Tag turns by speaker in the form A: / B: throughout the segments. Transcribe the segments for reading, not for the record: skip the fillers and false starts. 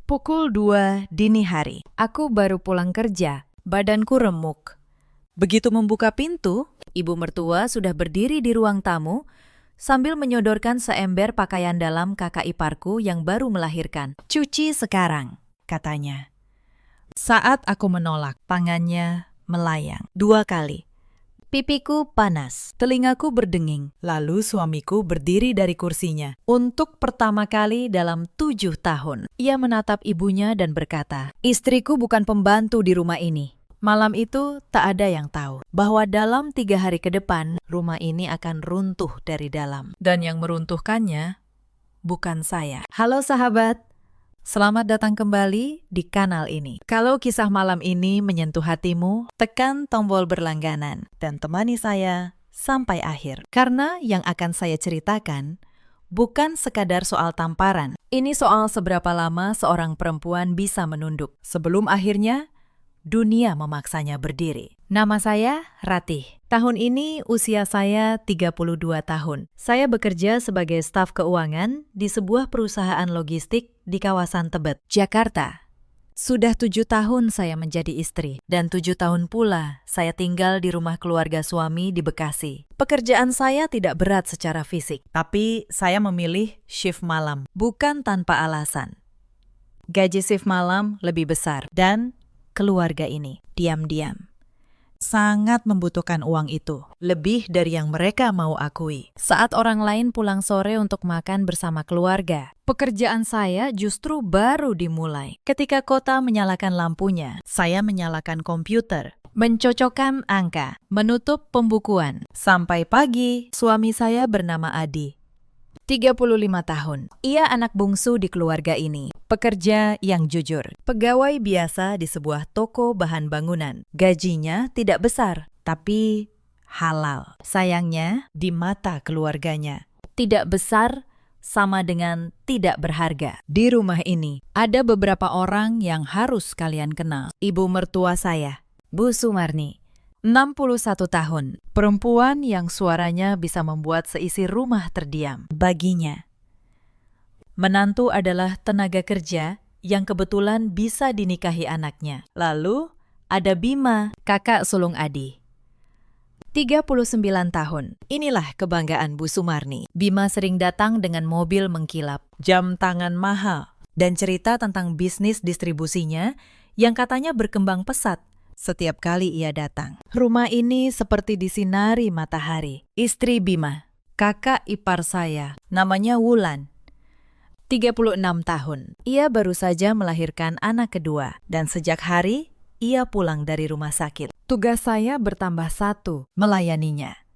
A: Pukul 2 dini hari. Aku baru pulang kerja. Badanku remuk. Begitu membuka pintu, ibu mertua sudah berdiri di ruang tamu sambil menyodorkan seember pakaian dalam kakak iparku yang baru melahirkan. "Cuci sekarang," katanya. Saat aku menolak, tangannya melayang 2 kali. Pipiku panas, telingaku berdenging. Lalu suamiku berdiri dari kursinya. Untuk pertama kali dalam 7 tahun, ia menatap ibunya dan berkata, "Istriku bukan pembantu di rumah ini." Malam itu tak ada yang tahu bahwa dalam 3 hari ke depan, rumah ini akan runtuh dari dalam. Dan yang meruntuhkannya bukan saya. Halo sahabat, selamat datang kembali di kanal ini. Kalau kisah malam ini menyentuh hatimu, tekan tombol berlangganan dan temani saya sampai akhir. Karena yang akan saya ceritakan bukan sekadar soal tamparan. Ini soal seberapa lama seorang perempuan bisa menunduk sebelum akhirnya dunia memaksanya berdiri. Nama saya Ratih. Tahun ini usia saya 32 tahun. Saya bekerja sebagai staf keuangan di sebuah perusahaan logistik di kawasan Tebet, Jakarta. Sudah 7 tahun saya menjadi istri, dan 7 tahun pula saya tinggal di rumah keluarga suami di Bekasi. Pekerjaan saya tidak berat secara fisik, tapi saya memilih shift malam, bukan tanpa alasan. Gaji shift malam lebih besar, dan keluarga ini diam-diam sangat membutuhkan uang itu, lebih dari yang mereka mau akui. Saat orang lain pulang sore untuk makan bersama keluarga, pekerjaan saya justru baru dimulai. Ketika kota menyalakan lampunya, saya menyalakan komputer, mencocokkan angka, menutup pembukuan. Sampai pagi, suami saya bernama Adi. 35 tahun. Ia anak bungsu di keluarga ini. Pekerja yang jujur. Pegawai biasa di sebuah toko bahan bangunan. Gajinya tidak besar, tapi halal. Sayangnya, di mata keluarganya, tidak besar sama dengan tidak berharga. Di rumah ini, ada beberapa orang yang harus kalian kenal. Ibu mertua saya, Bu Sumarni. 61 tahun, perempuan yang suaranya bisa membuat seisi rumah terdiam. Baginya, menantu adalah tenaga kerja yang kebetulan bisa dinikahi anaknya. Lalu, ada Bima, kakak sulung Adi. 39 tahun. Inilah kebanggaan Bu Sumarni. Bima sering datang dengan mobil mengkilap, jam tangan mahal, dan cerita tentang bisnis distribusinya yang katanya berkembang pesat setiap kali ia datang. Rumah ini seperti disinari matahari. Istri Bima, kakak ipar saya, namanya Wulan. 36 tahun. Ia baru saja melahirkan anak kedua, dan sejak hari ia pulang dari rumah sakit. Tugas saya bertambah 1, melayaninya.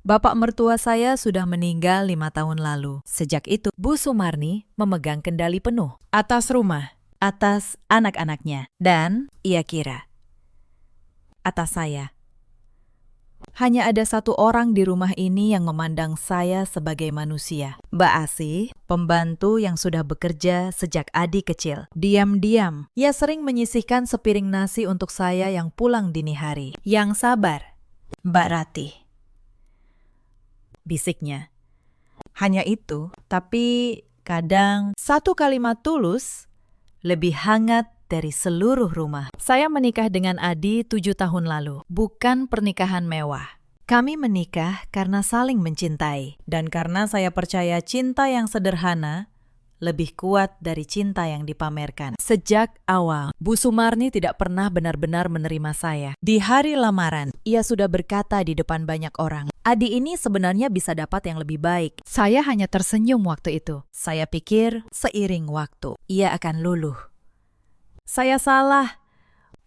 A: Bapak mertua saya sudah meninggal 5 tahun lalu. Sejak itu, Bu Sumarni memegang kendali penuh atas rumah, atas anak-anaknya, dan ia kira atas saya. Hanya ada 1 orang di rumah ini yang memandang saya sebagai manusia. Mbak Asih, pembantu yang sudah bekerja sejak Adi kecil. Diam-diam, ia sering menyisihkan sepiring nasi untuk saya yang pulang dini hari. Yang sabar, Mbak Ratih, bisiknya. Hanya itu, tapi kadang 1 kalimat tulus lebih hangat dari seluruh rumah. Saya menikah dengan Adi 7 tahun lalu, bukan pernikahan mewah. Kami menikah karena saling mencintai, dan karena saya percaya cinta yang sederhana lebih kuat dari cinta yang dipamerkan. Sejak awal, Bu Sumarni tidak pernah benar-benar menerima saya. Di hari lamaran, ia sudah berkata di depan banyak orang, "Adi ini sebenarnya bisa dapat yang lebih baik." Saya hanya tersenyum waktu itu. Saya pikir seiring waktu, ia akan luluh. Saya salah.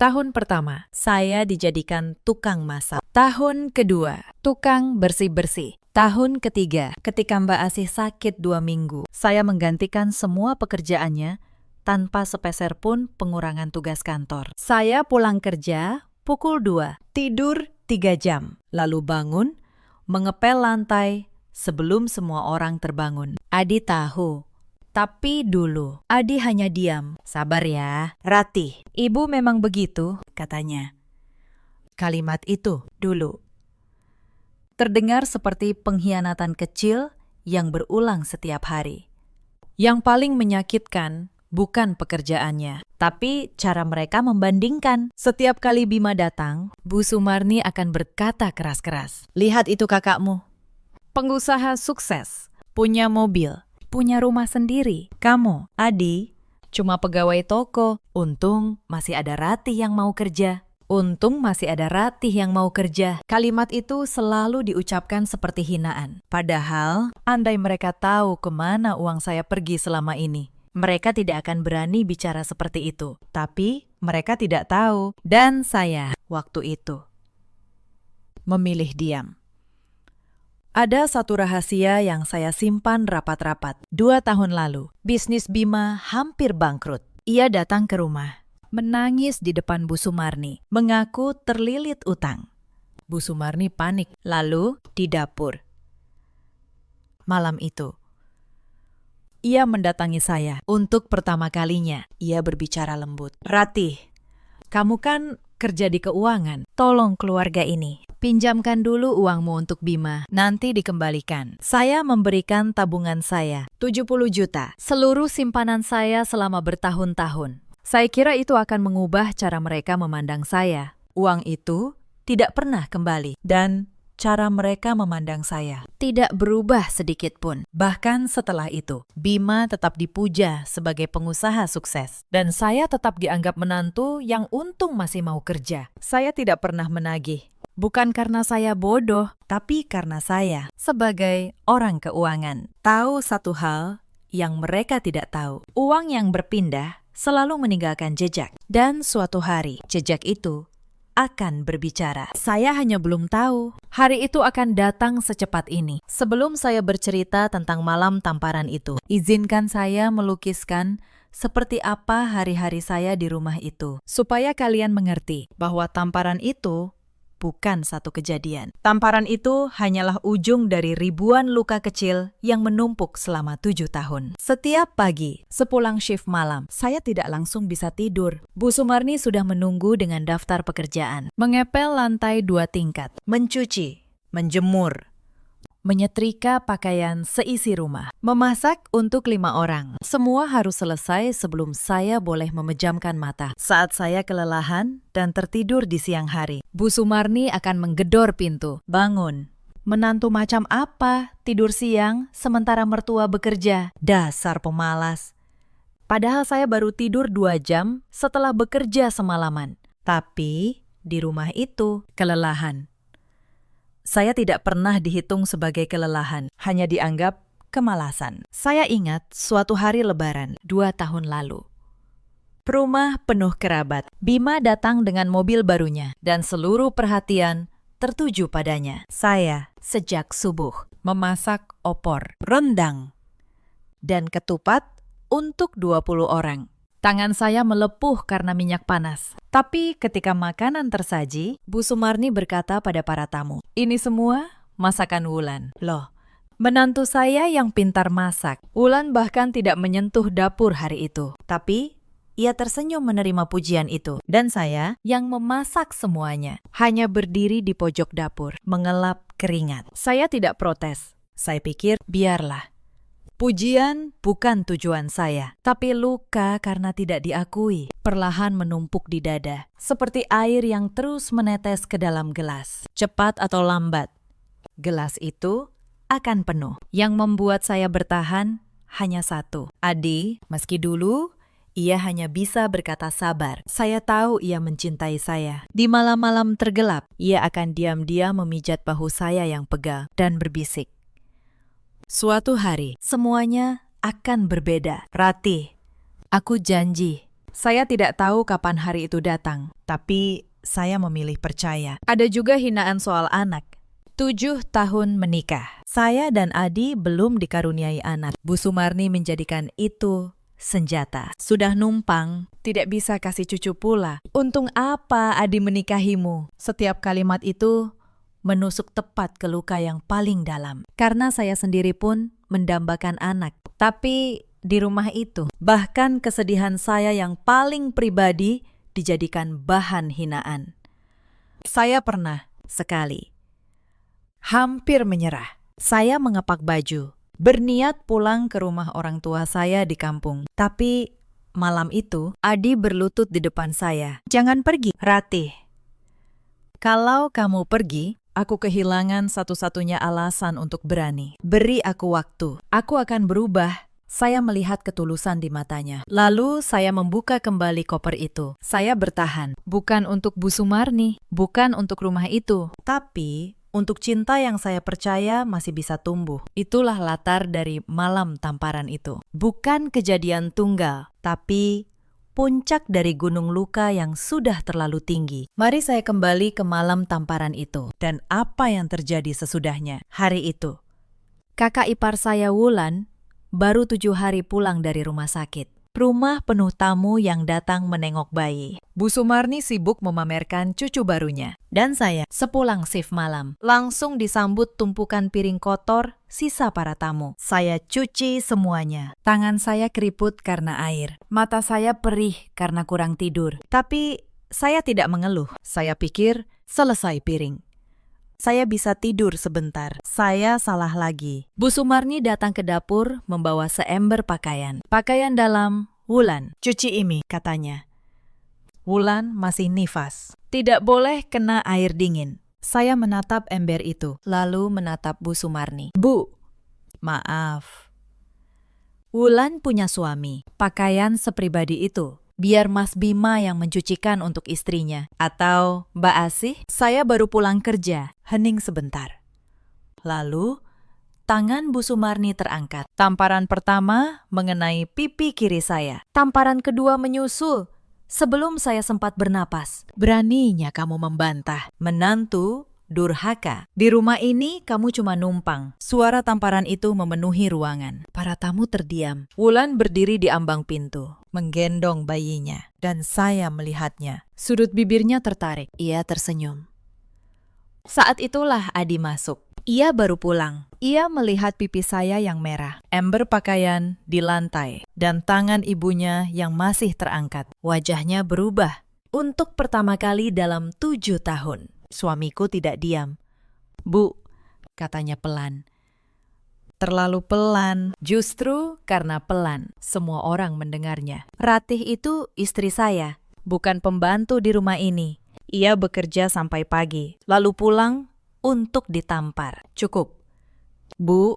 A: Tahun pertama, saya dijadikan tukang masak. Tahun kedua, tukang bersih-bersih. Tahun ketiga, ketika Mbak Asih sakit 2 minggu, saya menggantikan semua pekerjaannya tanpa sepeser pun pengurangan tugas kantor. Saya pulang kerja pukul 2, tidur 3 jam, lalu bangun, mengepel lantai sebelum semua orang terbangun. Adi tahu. Tapi dulu, Adi hanya diam. "Sabar ya, Ratih. Ibu memang begitu," katanya. Kalimat itu dulu terdengar seperti pengkhianatan kecil yang berulang setiap hari. Yang paling menyakitkan bukan pekerjaannya, tapi cara mereka membandingkan. Setiap kali Bima datang, Bu Sumarni akan berkata keras-keras, "Lihat itu kakakmu. Pengusaha sukses, punya mobil, punya rumah sendiri. Kamu, Adi, cuma pegawai toko. Untung masih ada Ratih yang mau kerja. Untung masih ada Ratih yang mau kerja." Kalimat itu selalu diucapkan seperti hinaan. Padahal, andai mereka tahu kemana uang saya pergi selama ini, mereka tidak akan berani bicara seperti itu. Tapi mereka tidak tahu. Dan saya, waktu itu, memilih diam. Ada satu rahasia yang saya simpan rapat-rapat. 2 tahun lalu, bisnis Bima hampir bangkrut. Ia datang ke rumah, menangis di depan Bu Sumarni, mengaku terlilit utang. Bu Sumarni panik, lalu di dapur. Malam itu, ia mendatangi saya untuk pertama kalinya. Ia berbicara lembut. "Ratih, kamu kan kerja di keuangan. Tolong keluarga ini. Pinjamkan dulu uangmu untuk Bima, nanti dikembalikan. Saya memberikan tabungan saya, 70 juta, seluruh simpanan saya selama bertahun-tahun. Saya kira itu akan mengubah cara mereka memandang saya. Uang itu tidak pernah kembali, dan cara mereka memandang saya tidak berubah sedikit pun. Bahkan setelah itu, Bima tetap dipuja sebagai pengusaha sukses, dan saya tetap dianggap menantu yang untung masih mau kerja. Saya tidak pernah menagih. Bukan karena saya bodoh, tapi karena saya, sebagai orang keuangan, tahu satu hal yang mereka tidak tahu. Uang yang berpindah selalu meninggalkan jejak. Dan suatu hari, jejak itu akan berbicara. Saya hanya belum tahu hari itu akan datang secepat ini. Sebelum saya bercerita tentang malam tamparan itu, izinkan saya melukiskan seperti apa hari-hari saya di rumah itu, supaya kalian mengerti bahwa tamparan itu bukan satu kejadian. Tamparan itu hanyalah ujung dari ribuan luka kecil yang menumpuk selama 7 tahun. Setiap pagi, sepulang shift malam, saya tidak langsung bisa tidur. Bu Sumarni sudah menunggu dengan daftar pekerjaan. Mengepel lantai 2 tingkat, mencuci, menjemur, menyetrika pakaian seisi rumah, memasak untuk 5 orang. Semua harus selesai sebelum saya boleh memejamkan mata. Saat saya kelelahan dan tertidur di siang hari, Bu Sumarni akan menggedor pintu. "Bangun. Menantu macam apa tidur siang sementara mertua bekerja? Dasar pemalas." Padahal saya baru tidur 2 jam setelah bekerja semalaman. Tapi di rumah itu, kelelahan. Saya tidak pernah dihitung sebagai kelelahan, hanya dianggap kemalasan. Saya ingat suatu hari Lebaran 2 tahun lalu. Rumah penuh kerabat. Bima datang dengan mobil barunya, dan seluruh perhatian tertuju padanya. Saya, sejak subuh, memasak opor, rendang, dan ketupat untuk 20 orang. Tangan saya melepuh karena minyak panas. Tapi ketika makanan tersaji, Bu Sumarni berkata pada para tamu, "Ini semua masakan Wulan." Loh, menantu saya yang pintar masak. Wulan bahkan tidak menyentuh dapur hari itu. Tapi ia tersenyum menerima pujian itu. Dan saya yang memasak semuanya, hanya berdiri di pojok dapur, mengelap keringat. Saya tidak protes. Saya pikir, biarlah. Pujian bukan tujuan saya, tapi luka karena tidak diakui perlahan menumpuk di dada, seperti air yang terus menetes ke dalam gelas. Cepat atau lambat, gelas itu akan penuh. Yang membuat saya bertahan hanya satu. Adi, meski dulu ia hanya bisa berkata sabar. Saya tahu ia mencintai saya. Di malam-malam tergelap, ia akan diam-diam memijat bahu saya yang pegal dan berbisik, "Suatu hari, semuanya akan berbeda. Ratih, aku janji." Saya tidak tahu kapan hari itu datang, tapi saya memilih percaya. Ada juga hinaan soal anak. 7 tahun menikah. Saya dan Adi belum dikaruniai anak. Bu Sumarni menjadikan itu senjata. Sudah numpang, tidak bisa kasih cucu pula. Untung apa Adi menikahimu? Setiap kalimat itu menusuk tepat ke luka yang paling dalam. Karena saya sendiri pun mendambakan anak. Tapi di rumah itu, bahkan kesedihan saya yang paling pribadi dijadikan bahan hinaan. Saya pernah sekali hampir menyerah. Saya mengepak baju, berniat pulang ke rumah orang tua saya di kampung. Tapi Malam itu, Adi berlutut di depan saya. "Jangan pergi, Ratih. Kalau kamu pergi, aku kehilangan satu-satunya alasan untuk berani. Beri aku waktu. Aku akan berubah." Saya melihat ketulusan di matanya. Lalu saya membuka kembali koper itu. Saya bertahan. Bukan untuk Bu Sumarni, bukan untuk rumah itu. Tapi untuk cinta yang saya percaya masih bisa tumbuh. Itulah latar dari malam tamparan itu. Bukan kejadian tunggal, tapi puncak dari gunung luka yang sudah terlalu tinggi. Mari saya kembali ke malam tamparan itu. Dan apa yang terjadi sesudahnya. Hari itu, kakak ipar saya Wulan baru 7 hari pulang dari rumah sakit. Rumah penuh tamu yang datang menengok bayi. Bu Sumarni sibuk memamerkan cucu barunya. Dan saya, sepulang shift malam, langsung disambut tumpukan piring kotor sisa para tamu. Saya cuci semuanya. Tangan saya keriput karena air. Mata saya perih karena kurang tidur. Tapi saya tidak mengeluh. Saya pikir, selesai piring. Saya bisa tidur sebentar. Saya salah lagi. Bu Sumarni datang ke dapur membawa seember pakaian. Pakaian dalam, Wulan. "Cuci ini," katanya. Wulan masih nifas. Tidak boleh kena air dingin. Saya menatap ember itu, lalu menatap Bu Sumarni. "Bu, maaf. Wulan punya suami. Pakaian sepribadi itu. Biar Mas Bima yang mencucikan untuk istrinya. Atau Mbak Asih, saya baru pulang kerja." Hening sebentar. Lalu, tangan Bu Sumarni terangkat. Tamparan pertama mengenai pipi kiri saya. Tamparan kedua menyusul. Sebelum saya sempat bernapas. "Beraninya kamu membantah. Menantu durhaka. Di rumah ini kamu cuma numpang." Suara tamparan itu memenuhi ruangan. Para tamu terdiam. Wulan berdiri di ambang pintu, menggendong bayinya. Dan saya melihatnya. Sudut bibirnya tertarik. Ia tersenyum. Saat itulah Adi masuk. Ia baru pulang. Ia melihat pipi saya yang merah, ember pakaian di lantai, dan tangan ibunya yang masih terangkat. Wajahnya berubah. Untuk pertama kali dalam 7 tahun. Suamiku tidak diam. "Bu," katanya pelan. Terlalu pelan. Justru karena pelan, semua orang mendengarnya. "Ratih itu istri saya, bukan pembantu di rumah ini. Ia bekerja sampai pagi, lalu pulang untuk ditampar. Cukup." "Bu,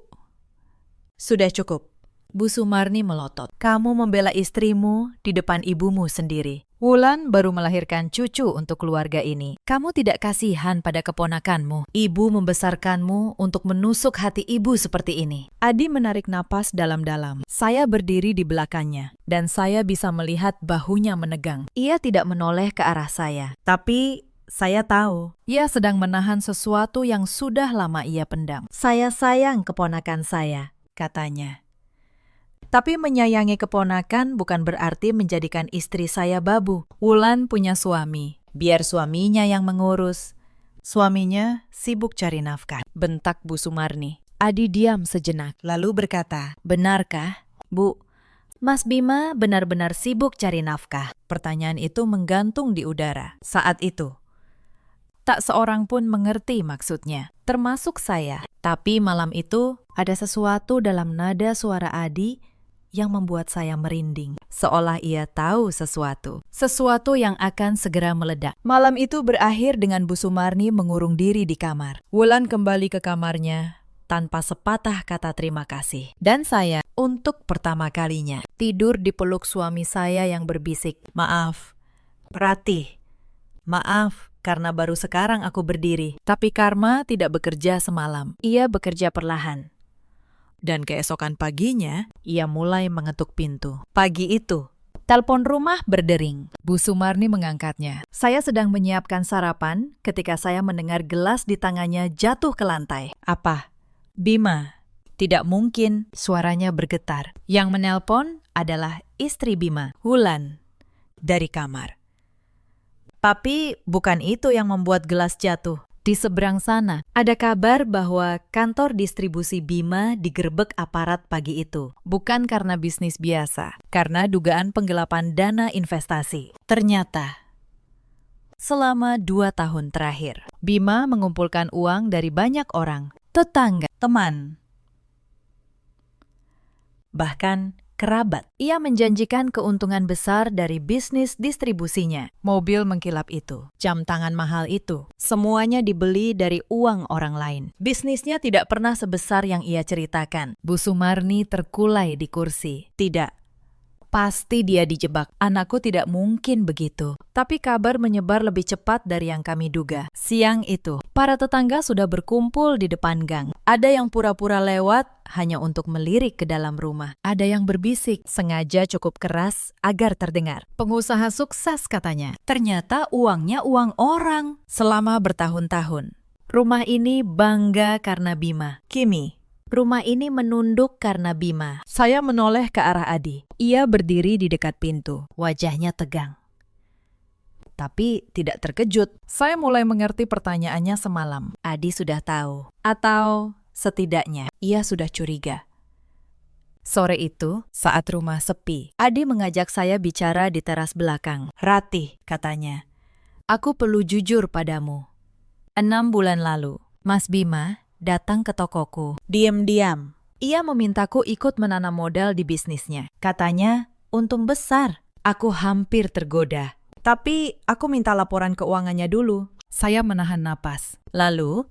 A: sudah cukup." Bu Sumarni melotot. "Kamu membela istrimu di depan ibumu sendiri. Wulan baru melahirkan cucu untuk keluarga ini. Kamu tidak kasihan pada keponakanmu. Ibu membesarkanmu untuk menusuk hati ibu seperti ini." Adi menarik napas dalam-dalam. Saya berdiri di belakangnya, dan saya bisa melihat bahunya menegang. Ia tidak menoleh ke arah saya. Tapi saya tahu, ia sedang menahan sesuatu yang sudah lama ia pendam. "Saya sayang keponakan saya," katanya. Tapi menyayangi keponakan bukan berarti menjadikan istri saya babu. Wulan punya suami. Biar suaminya yang mengurus. Suaminya sibuk cari nafkah, bentak Bu Sumarni. Adi diam sejenak, lalu berkata, "Benarkah, Bu, Mas Bima benar-benar sibuk cari nafkah?" Pertanyaan itu menggantung di udara. Saat itu, tak seorang pun mengerti maksudnya, termasuk saya. Tapi malam itu, ada sesuatu dalam nada suara Adi yang membuat saya merinding. Seolah ia tahu sesuatu. Sesuatu yang akan segera meledak. Malam itu berakhir dengan Bu Sumarni mengurung diri di kamar. Wulan kembali ke kamarnya tanpa sepatah kata terima kasih. Dan saya, untuk pertama kalinya, tidur di peluk suami saya yang berbisik, "Maaf, Ratih. Maaf, karena baru sekarang aku berdiri." Tapi karma tidak bekerja semalam. Ia bekerja perlahan. Dan keesokan paginya, ia mulai mengetuk pintu. Pagi itu, telepon rumah berdering. Bu Sumarni mengangkatnya. Saya sedang menyiapkan sarapan ketika saya mendengar gelas di tangannya jatuh ke lantai. "Apa?" "Bima." "Tidak mungkin." Suaranya bergetar. Yang menelpon adalah istri Bima, Wulan, dari kamar. Tapi bukan itu yang membuat gelas jatuh. Di seberang sana, ada kabar bahwa kantor distribusi Bima digerebek aparat pagi itu. Bukan karena bisnis biasa, karena dugaan penggelapan dana investasi. Ternyata, selama 2 tahun terakhir, Bima mengumpulkan uang dari banyak orang, tetangga, teman. Bahkan kerabat. Ia menjanjikan keuntungan besar dari bisnis distribusinya. Mobil mengkilap itu, jam tangan mahal itu, semuanya dibeli dari uang orang lain. Bisnisnya tidak pernah sebesar yang ia ceritakan. Bu Sumarni terkulai di kursi. Tidak. Pasti dia dijebak. Anakku tidak mungkin begitu. Tapi kabar menyebar lebih cepat dari yang kami duga. Siang itu, para tetangga sudah berkumpul di depan gang. Ada yang pura-pura lewat hanya untuk melirik ke dalam rumah. Ada yang berbisik, sengaja cukup keras agar terdengar. Pengusaha sukses katanya. Ternyata uangnya uang orang selama bertahun-tahun. Rumah ini bangga karena Bima. Kimi. Rumah ini menunduk karena Bima. Saya menoleh ke arah Adi. Ia berdiri di dekat pintu. Wajahnya tegang. Tapi tidak terkejut. Saya mulai mengerti pertanyaannya semalam. Adi sudah tahu. Atau setidaknya ia sudah curiga. Sore itu, saat rumah sepi, Adi mengajak saya bicara di teras belakang. Ratih, katanya. Aku perlu jujur padamu. 6 bulan lalu, Mas Bima datang ke tokoku. Diam-diam. Ia memintaku ikut menanam modal di bisnisnya. Katanya, untung besar. Aku hampir tergoda. Tapi aku minta laporan keuangannya dulu. Saya menahan napas. Lalu,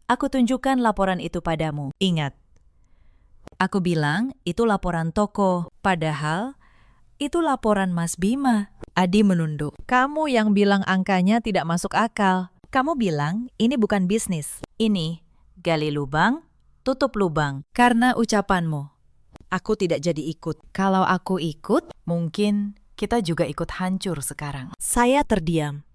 A: aku tunjukkan laporan itu padamu. Ingat. Aku bilang, itu laporan toko. Padahal, itu laporan Mas Bima. Adi menunduk. Kamu yang bilang angkanya tidak masuk akal. Kamu bilang ini bukan bisnis. Ini gali lubang, tutup lubang. Karena ucapanmu, aku tidak jadi ikut. Kalau aku ikut, mungkin kita juga ikut hancur sekarang. Saya terdiam.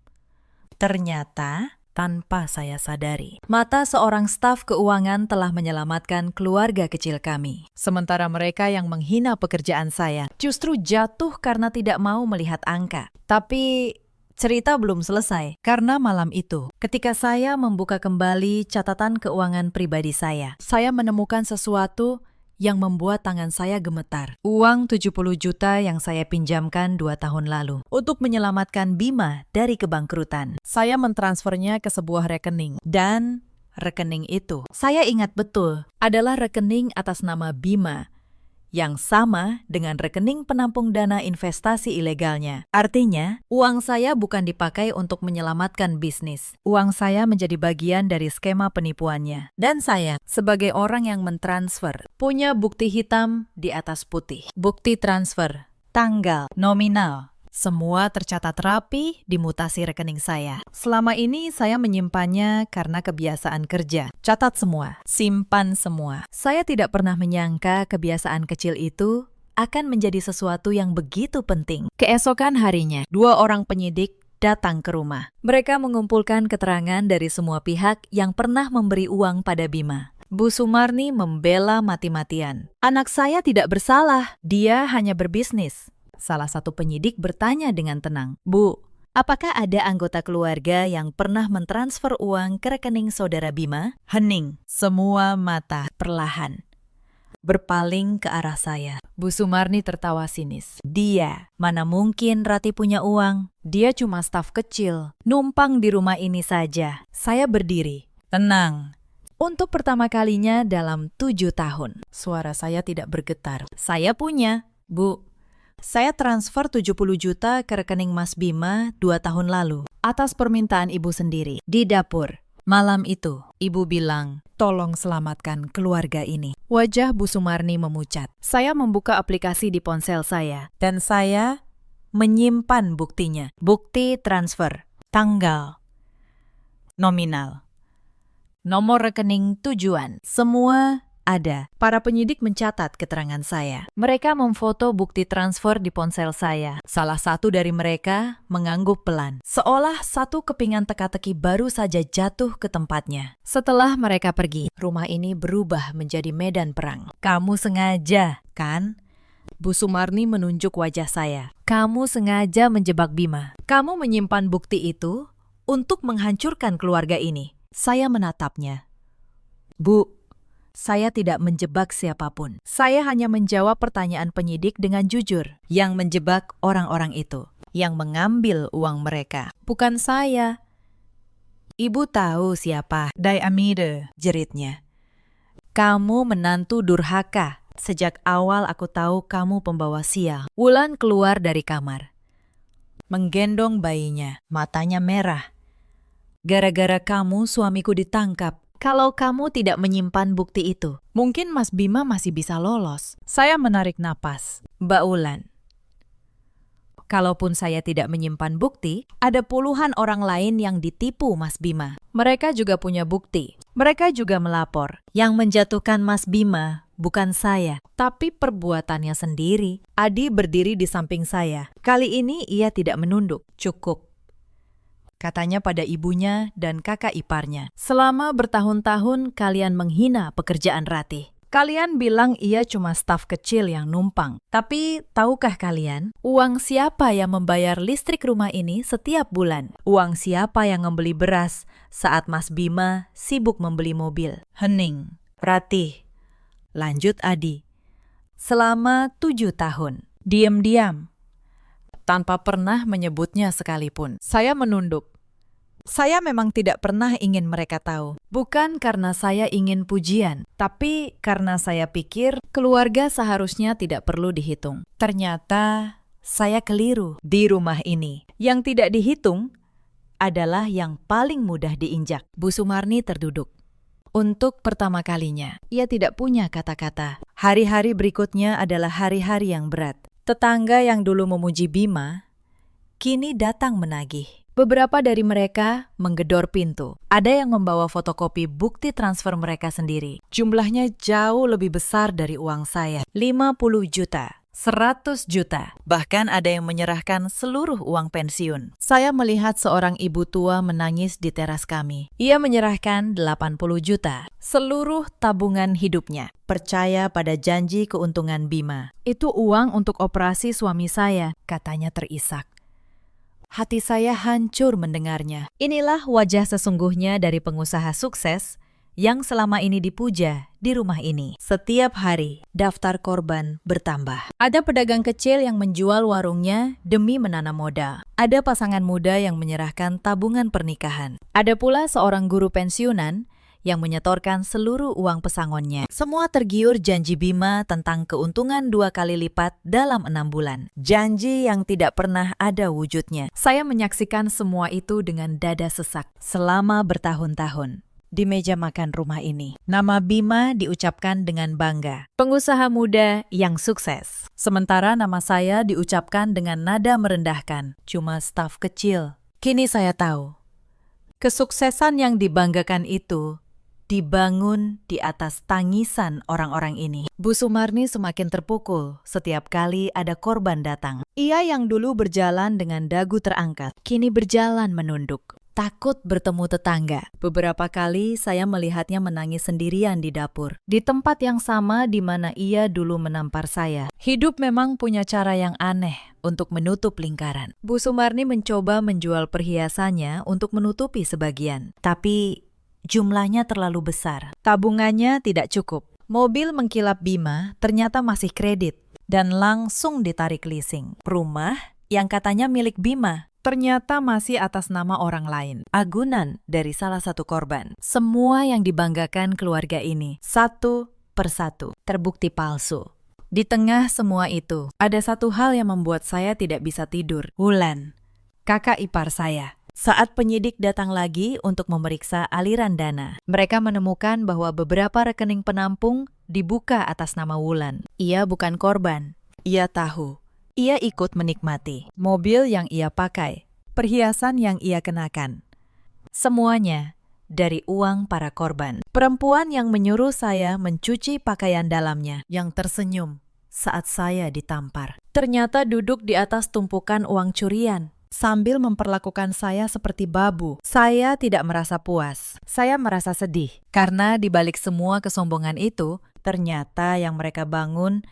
A: Ternyata, tanpa saya sadari, mata seorang staf keuangan telah menyelamatkan keluarga kecil kami. Sementara mereka yang menghina pekerjaan saya justru jatuh karena tidak mau melihat angka. Tapi cerita belum selesai, karena malam itu, ketika saya membuka kembali catatan keuangan pribadi saya menemukan sesuatu yang membuat tangan saya gemetar. Uang 70 juta yang saya pinjamkan 2 tahun lalu untuk menyelamatkan Bima dari kebangkrutan. Saya mentransfernya ke sebuah rekening, dan rekening itu, saya ingat betul, adalah rekening atas nama Bima, yang sama dengan rekening penampung dana investasi ilegalnya. Artinya, uang saya bukan dipakai untuk menyelamatkan bisnis. Uang saya menjadi bagian dari skema penipuannya. Dan saya, sebagai orang yang mentransfer, punya bukti hitam di atas putih. Bukti transfer, tanggal, nominal. Semua tercatat rapi di mutasi rekening saya. Selama ini saya menyimpannya karena kebiasaan kerja. Catat semua, simpan semua. Saya tidak pernah menyangka kebiasaan kecil itu akan menjadi sesuatu yang begitu penting. Keesokan harinya, 2 orang penyidik datang ke rumah. Mereka mengumpulkan keterangan dari semua pihak yang pernah memberi uang pada Bima. Bu Sumarni membela mati-matian. Anak saya tidak bersalah, dia hanya berbisnis. Salah satu penyidik bertanya dengan tenang, Bu, apakah ada anggota keluarga yang pernah mentransfer uang ke rekening saudara Bima? Hening, semua mata perlahan berpaling ke arah saya. Bu Sumarni tertawa sinis. Dia, mana mungkin Rati punya uang? Dia cuma staf kecil, numpang di rumah ini saja. Saya berdiri, tenang. Untuk pertama kalinya dalam 7 tahun, suara saya tidak bergetar. Saya punya, Bu. Saya transfer 70 juta ke rekening Mas Bima 2 tahun lalu, atas permintaan ibu sendiri, di dapur. Malam itu, ibu bilang, tolong selamatkan keluarga ini. Wajah Bu Sumarni memucat. Saya membuka aplikasi di ponsel saya, dan saya menyimpan buktinya. Bukti transfer, tanggal, nominal, nomor rekening tujuan, semua ada. Para penyidik mencatat keterangan saya. Mereka memfoto bukti transfer di ponsel saya. Salah satu dari mereka mengangguk pelan, seolah satu kepingan teka-teki baru saja jatuh ke tempatnya. Setelah mereka pergi, rumah ini berubah menjadi medan perang. Kamu sengaja, kan? Bu Sumarni menunjuk wajah saya. Kamu sengaja menjebak Bima. Kamu menyimpan bukti itu untuk menghancurkan keluarga ini. Saya menatapnya. Bu, saya tidak menjebak siapapun. Saya hanya menjawab pertanyaan penyidik dengan jujur. Yang menjebak orang-orang itu, yang mengambil uang mereka, bukan saya. Ibu tahu siapa? Dai Amide, jeritnya. Kamu menantu durhaka. Sejak awal aku tahu kamu pembawa sial. Wulan keluar dari kamar, menggendong bayinya, matanya merah. Gara-gara kamu suamiku ditangkap. Kalau kamu tidak menyimpan bukti itu, mungkin Mas Bima masih bisa lolos. Saya menarik napas. Mbak Wulan, kalaupun saya tidak menyimpan bukti, ada puluhan orang lain yang ditipu Mas Bima. Mereka juga punya bukti. Mereka juga melapor. Yang menjatuhkan Mas Bima bukan saya, tapi perbuatannya sendiri. Adi berdiri di samping saya. Kali ini ia tidak menunduk. Cukup, katanya pada ibunya dan kakak iparnya. Selama bertahun-tahun kalian menghina pekerjaan Ratih. Kalian bilang ia cuma staf kecil yang numpang. Tapi tahukah kalian, uang siapa yang membayar listrik rumah ini setiap bulan? Uang siapa yang membeli beras saat Mas Bima sibuk membeli mobil? Hening. Ratih, lanjut Adi. Selama 7 tahun. Diam-diam, tanpa pernah menyebutnya sekalipun. Saya menunduk. Saya memang tidak pernah ingin mereka tahu. Bukan karena saya ingin pujian, tapi karena saya pikir keluarga seharusnya tidak perlu dihitung. Ternyata saya keliru di rumah ini. Yang tidak dihitung adalah yang paling mudah diinjak. Bu Sumarni terduduk. Untuk pertama kalinya, ia tidak punya kata-kata. Hari-hari berikutnya adalah hari-hari yang berat. Tetangga yang dulu memuji Bima, kini datang menagih. Beberapa dari mereka menggedor pintu. Ada yang membawa fotokopi bukti transfer mereka sendiri. Jumlahnya jauh lebih besar dari uang saya. 50 juta, 100 juta. Bahkan ada yang menyerahkan seluruh uang pensiun. Saya melihat seorang ibu tua menangis di teras kami. Ia menyerahkan 80 juta. Seluruh tabungan hidupnya. Percaya pada janji keuntungan Bima. Itu uang untuk operasi suami saya, katanya terisak. Hati saya hancur mendengarnya. Inilah wajah sesungguhnya dari pengusaha sukses yang selama ini dipuja di rumah ini. Setiap hari, daftar korban bertambah. Ada pedagang kecil yang menjual warungnya demi menanam modal. Ada pasangan muda yang menyerahkan tabungan pernikahan. Ada pula seorang guru pensiunan yang menyetorkan seluruh uang pesangonnya. Semua tergiur janji Bima tentang keuntungan 2 kali lipat dalam 6 bulan. Janji yang tidak pernah ada wujudnya. Saya menyaksikan semua itu dengan dada sesak selama bertahun-tahun. Di meja makan rumah ini, nama Bima diucapkan dengan bangga. Pengusaha muda yang sukses. Sementara nama saya diucapkan dengan nada merendahkan. Cuma staf kecil. Kini saya tahu, kesuksesan yang dibanggakan itu dibangun di atas tangisan orang-orang ini. Bu Sumarni semakin terpukul setiap kali ada korban datang. Ia yang dulu berjalan dengan dagu terangkat, kini berjalan menunduk. Takut bertemu tetangga. Beberapa kali saya melihatnya menangis sendirian di dapur. Di tempat yang sama di mana ia dulu menampar saya. Hidup memang punya cara yang aneh untuk menutup lingkaran. Bu Sumarni mencoba menjual perhiasannya untuk menutupi sebagian. Tapi jumlahnya terlalu besar. Tabungannya tidak cukup. Mobil mengkilap Bima ternyata masih kredit dan langsung ditarik leasing. Rumah yang katanya milik Bima ternyata masih atas nama orang lain. Agunan dari salah satu korban. Semua yang dibanggakan keluarga ini, satu persatu, terbukti palsu. Di tengah semua itu, ada satu hal yang membuat saya tidak bisa tidur. Wulan, kakak ipar saya. Saat penyidik datang lagi untuk memeriksa aliran dana, mereka menemukan bahwa beberapa rekening penampung dibuka atas nama Wulan. Ia bukan korban. Ia tahu. Ia ikut menikmati. Mobil yang ia pakai, perhiasan yang ia kenakan. Semuanya dari uang para korban. Perempuan yang menyuruh saya mencuci pakaian dalamnya, yang tersenyum saat saya ditampar. Ternyata duduk di atas tumpukan uang curian. Sambil memperlakukan saya seperti babu. Saya tidak merasa puas. Saya merasa sedih. Karena di balik semua kesombongan itu, ternyata yang mereka bangun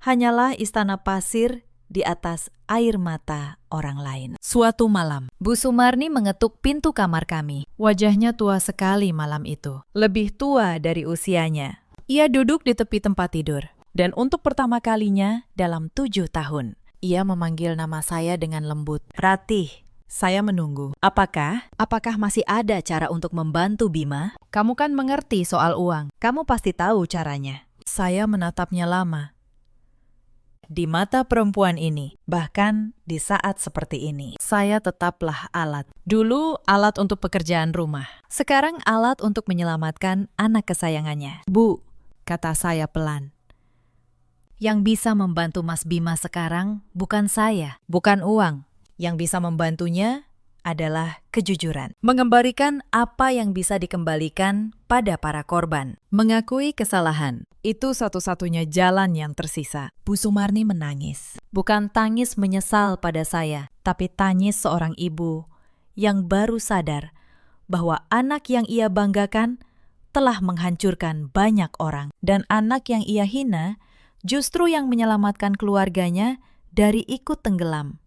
A: hanyalah istana pasir di atas air mata orang lain. Suatu malam, Bu Sumarni mengetuk pintu kamar kami. Wajahnya tua sekali malam itu. Lebih tua dari usianya. Ia duduk di tepi tempat tidur. Dan untuk pertama kalinya dalam 7 tahun. Ia memanggil nama saya dengan lembut. Ratih, saya menunggu. Apakah masih ada cara untuk membantu Bima? Kamu kan mengerti soal uang. Kamu pasti tahu caranya. Saya menatapnya lama. Di mata perempuan ini, bahkan di saat seperti ini, saya tetaplah alat. Dulu alat untuk pekerjaan rumah, sekarang alat untuk menyelamatkan anak kesayangannya. Bu, kata saya pelan. Yang bisa membantu Mas Bima sekarang bukan saya, bukan uang. Yang bisa membantunya adalah kejujuran. Mengembalikan apa yang bisa dikembalikan pada para korban. Mengakui kesalahan. Itu satu-satunya jalan yang tersisa. Bu Sumarni menangis. Bukan tangis menyesal pada saya, tapi tangis seorang ibu yang baru sadar bahwa anak yang ia banggakan telah menghancurkan banyak orang. Dan anak yang ia hina justru yang menyelamatkan keluarganya dari ikut tenggelam.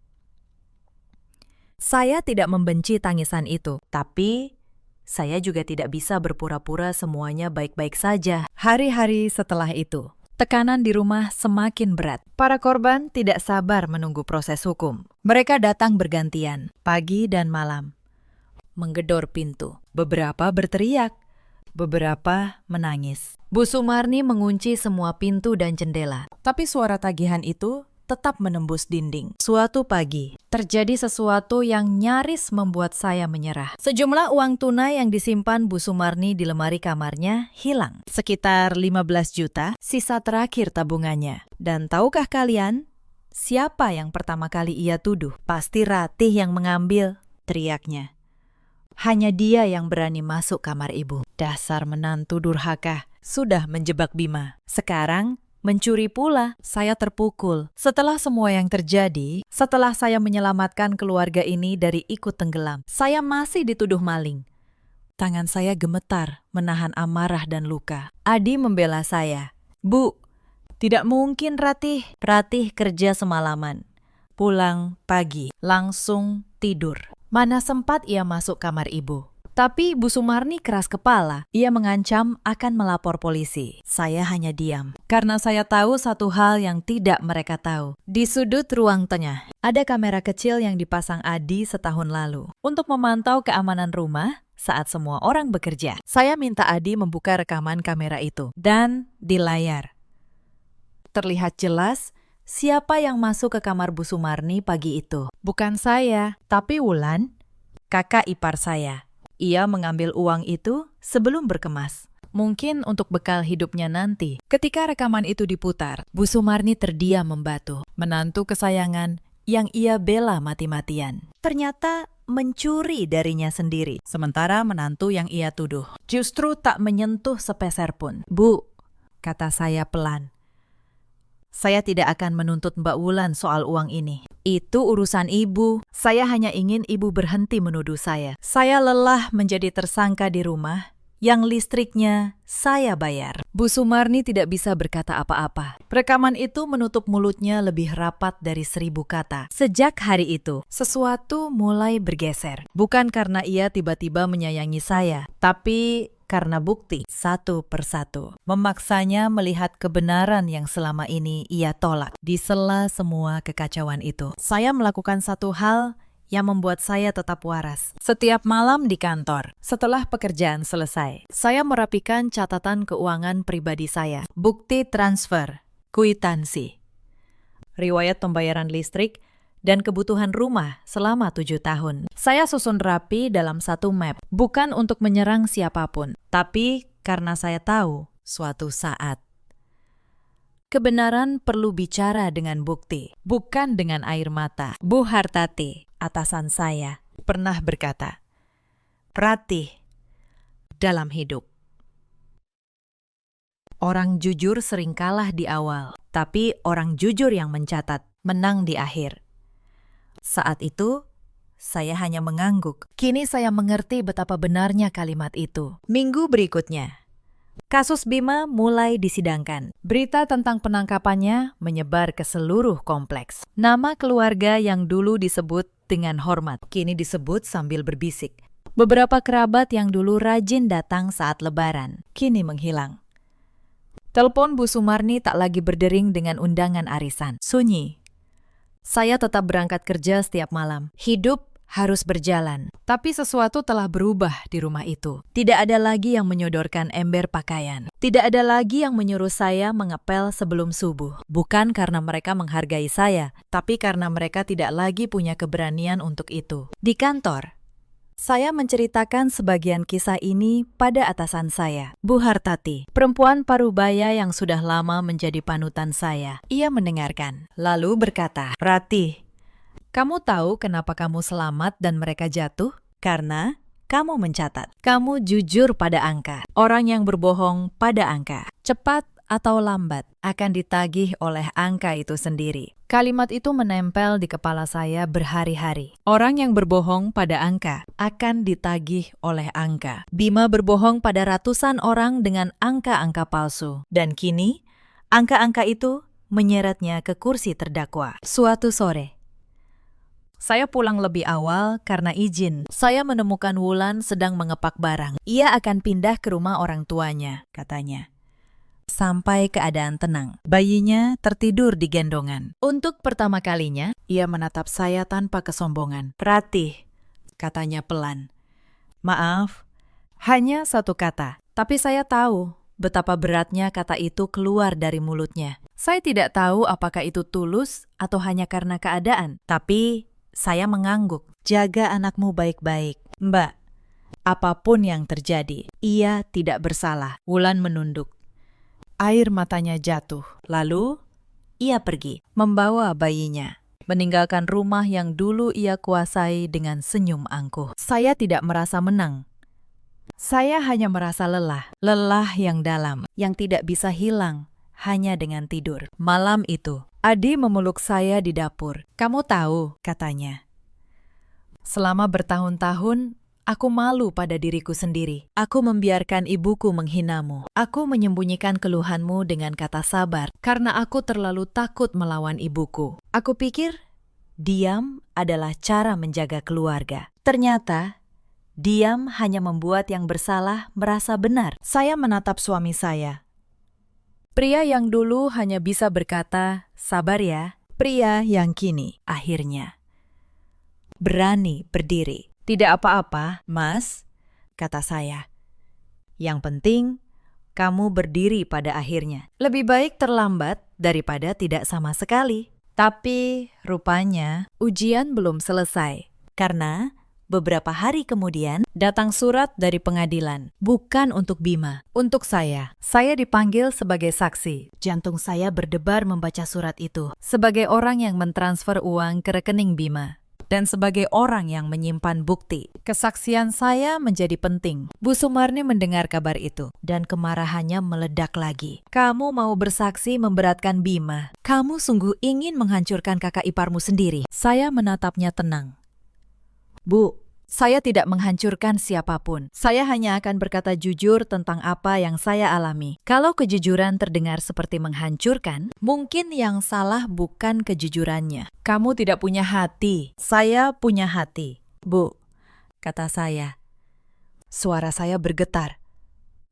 A: Saya tidak membenci tangisan itu, tapi saya juga tidak bisa berpura-pura semuanya baik-baik saja. Hari-hari setelah itu, tekanan di rumah semakin berat. Para korban tidak sabar menunggu proses hukum. Mereka datang bergantian, pagi dan malam, menggedor pintu. Beberapa berteriak, beberapa menangis. Bu Sumarni mengunci semua pintu dan jendela, tapi suara tagihan itu tetap menembus dinding. Suatu pagi, terjadi sesuatu yang nyaris membuat saya menyerah. Sejumlah uang tunai yang disimpan Bu Sumarni di lemari kamarnya hilang. Sekitar 15 juta, sisa terakhir tabungannya. Dan tahukah kalian, siapa yang pertama kali ia tuduh? Pasti Ratih yang mengambil, teriaknya. Hanya dia yang berani masuk kamar ibu. Dasar menantu durhaka, sudah menjebak Bima. Sekarang, mencuri pula, saya terpukul. Setelah semua yang terjadi, setelah saya menyelamatkan keluarga ini dari ikut tenggelam, saya masih dituduh maling. Tangan saya gemetar, menahan amarah dan luka. Adi membela saya. Bu, tidak mungkin Ratih. Ratih kerja semalaman. Pulang pagi, langsung tidur. Mana sempat ia masuk kamar ibu. Tapi Bu Sumarni keras kepala. Ia mengancam akan melapor polisi. Saya hanya diam. Karena saya tahu satu hal yang tidak mereka tahu. Di sudut ruang tengah, ada kamera kecil yang dipasang Adi setahun lalu. Untuk memantau keamanan rumah saat semua orang bekerja. Saya minta Adi membuka rekaman kamera itu. Dan di layar terlihat jelas siapa yang masuk ke kamar Bu Sumarni pagi itu. Bukan saya, tapi Wulan, kakak ipar saya. Ia mengambil uang itu sebelum berkemas. Mungkin untuk bekal hidupnya nanti. Ketika rekaman itu diputar, Bu Sumarni terdiam membatu. Menantu kesayangan yang ia bela mati-matian. Ternyata mencuri darinya sendiri. Sementara menantu yang ia tuduh justru tak menyentuh sepeser pun. Bu, kata saya pelan. Saya tidak akan menuntut Mbak Wulan soal uang ini. Itu urusan ibu. Saya hanya ingin ibu berhenti menuduh saya. Saya lelah menjadi tersangka di rumah yang listriknya saya bayar. Bu Sumarni tidak bisa berkata apa-apa. Rekaman itu menutup mulutnya lebih rapat dari 1000 kata. Sejak hari itu, sesuatu mulai bergeser. Bukan karena ia tiba-tiba menyayangi saya, tapi karena bukti satu persatu. Memaksanya melihat kebenaran yang selama ini ia tolak. Di sela semua kekacauan itu, saya melakukan satu hal yang membuat saya tetap waras. Setiap malam di kantor, setelah pekerjaan selesai, saya merapikan catatan keuangan pribadi saya. Bukti transfer, kwitansi, riwayat pembayaran listrik, dan kebutuhan rumah selama 7 tahun. Saya susun rapi dalam satu map, bukan untuk menyerang siapapun, tapi karena saya tahu suatu saat kebenaran perlu bicara dengan bukti, bukan dengan air mata. Bu Hartati, atasan saya, pernah berkata, Ratih dalam hidup. Orang jujur sering kalah di awal, tapi orang jujur yang mencatat menang di akhir. Saat itu, saya hanya mengangguk. Kini saya mengerti betapa benarnya kalimat itu. Minggu berikutnya, kasus Bima mulai disidangkan. Berita tentang penangkapannya menyebar ke seluruh kompleks. Nama keluarga yang dulu disebut dengan hormat, kini disebut sambil berbisik. Beberapa kerabat yang dulu rajin datang saat lebaran, kini menghilang. Telepon Bu Sumarni tak lagi berdering dengan undangan arisan. Sunyi. Saya tetap berangkat kerja setiap malam. Hidup harus berjalan. Tapi sesuatu telah berubah di rumah itu. Tidak ada lagi yang menyodorkan ember pakaian. Tidak ada lagi yang menyuruh saya mengepel sebelum subuh. Bukan karena mereka menghargai saya, tapi karena mereka tidak lagi punya keberanian untuk itu. Di kantor, saya menceritakan sebagian kisah ini pada atasan saya, Bu Hartati, perempuan parubaya yang sudah lama menjadi panutan saya. Ia mendengarkan, lalu berkata, "Rati, kamu tahu kenapa kamu selamat dan mereka jatuh? Karena kamu mencatat. Kamu jujur pada angka. Orang yang berbohong pada angka, cepat atau lambat, akan ditagih oleh angka itu sendiri." Kalimat itu menempel di kepala saya berhari-hari. Orang yang berbohong pada angka akan ditagih oleh angka. Bima berbohong pada ratusan orang dengan angka-angka palsu. Dan kini, angka-angka itu menyeretnya ke kursi terdakwa. Suatu sore, saya pulang lebih awal karena izin. Saya menemukan Wulan sedang mengepak barang. Ia akan pindah ke rumah orang tuanya, katanya. Sampai keadaan tenang. Bayinya tertidur di gendongan. Untuk pertama kalinya, ia menatap saya tanpa kesombongan. "Ratih," katanya pelan. "Maaf, hanya satu kata. Tapi saya tahu betapa beratnya kata itu keluar dari mulutnya. Saya tidak tahu apakah itu tulus atau hanya karena keadaan. Tapi saya mengangguk. Jaga anakmu baik-baik, Mbak. Apapun yang terjadi, ia tidak bersalah." Wulan menunduk. Air matanya jatuh. Lalu, ia pergi, membawa bayinya, meninggalkan rumah yang dulu ia kuasai dengan senyum angkuh. Saya tidak merasa menang. Saya hanya merasa lelah. Lelah yang dalam, yang tidak bisa hilang hanya dengan tidur. Malam itu, Adi memeluk saya di dapur. "Kamu tahu," katanya, "selama bertahun-tahun, aku malu pada diriku sendiri. Aku membiarkan ibuku menghinamu. Aku menyembunyikan keluhanmu dengan kata sabar, karena aku terlalu takut melawan ibuku. Aku pikir, diam adalah cara menjaga keluarga. Ternyata, diam hanya membuat yang bersalah merasa benar." Saya menatap suami saya. Pria yang dulu hanya bisa berkata, "Sabar ya." Pria yang kini, akhirnya, berani berdiri. "Tidak apa-apa, Mas," kata saya. "Yang penting, kamu berdiri pada akhirnya. Lebih baik terlambat daripada tidak sama sekali." Tapi rupanya ujian belum selesai. Karena beberapa hari kemudian datang surat dari pengadilan. Bukan untuk Bima, untuk saya. Saya dipanggil sebagai saksi. Jantung saya berdebar membaca surat itu. Sebagai orang yang mentransfer uang ke rekening Bima. Dan sebagai orang yang menyimpan bukti. Kesaksian saya menjadi penting. Bu Sumarni mendengar kabar itu. Dan kemarahannya meledak lagi. "Kamu mau bersaksi memberatkan Bima. Kamu sungguh ingin menghancurkan kakak iparmu sendiri." Saya menatapnya tenang. "Bu, saya tidak menghancurkan siapapun. Saya hanya akan berkata jujur tentang apa yang saya alami. Kalau kejujuran terdengar seperti menghancurkan, mungkin yang salah bukan kejujurannya. Kamu tidak punya hati. Saya punya hati." "Bu," kata saya. Suara saya bergetar.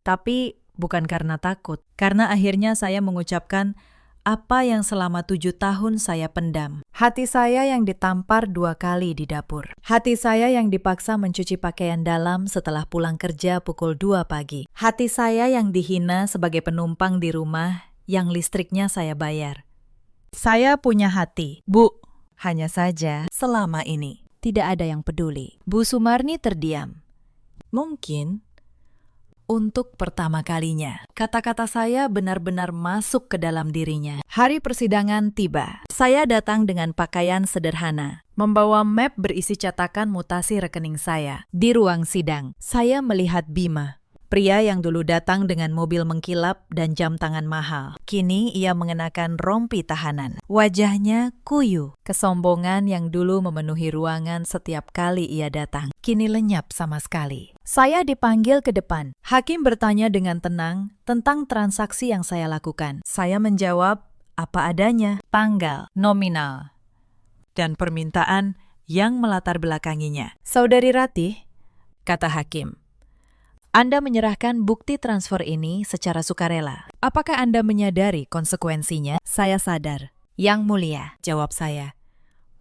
A: Tapi bukan karena takut. Karena akhirnya saya mengucapkan apa yang selama 7 tahun saya pendam. Hati saya yang ditampar 2 kali di dapur. Hati saya yang dipaksa mencuci pakaian dalam setelah pulang kerja pukul 2 pagi. Hati saya yang dihina sebagai penumpang di rumah yang listriknya saya bayar. Saya punya hati, Bu. Hanya saja selama ini tidak ada yang peduli. Bu Sumarni terdiam. Mungkin untuk pertama kalinya, kata-kata saya benar-benar masuk ke dalam dirinya. Hari persidangan tiba. Saya datang dengan pakaian sederhana, membawa map berisi cetakan mutasi rekening saya. Di ruang sidang, saya melihat Bima, pria yang dulu datang dengan mobil mengkilap dan jam tangan mahal. Kini ia mengenakan rompi tahanan. Wajahnya kuyu. Kesombongan yang dulu memenuhi ruangan setiap kali ia datang, kini lenyap sama sekali. Saya dipanggil ke depan. Hakim bertanya dengan tenang tentang transaksi yang saya lakukan. Saya menjawab apa adanya, tanggal, nominal, dan permintaan yang melatar belakanginya. "Saudari Ratih," kata hakim, "Anda menyerahkan bukti transfer ini secara sukarela. Apakah Anda menyadari konsekuensinya?" "Saya sadar." "Yang mulia," jawab saya,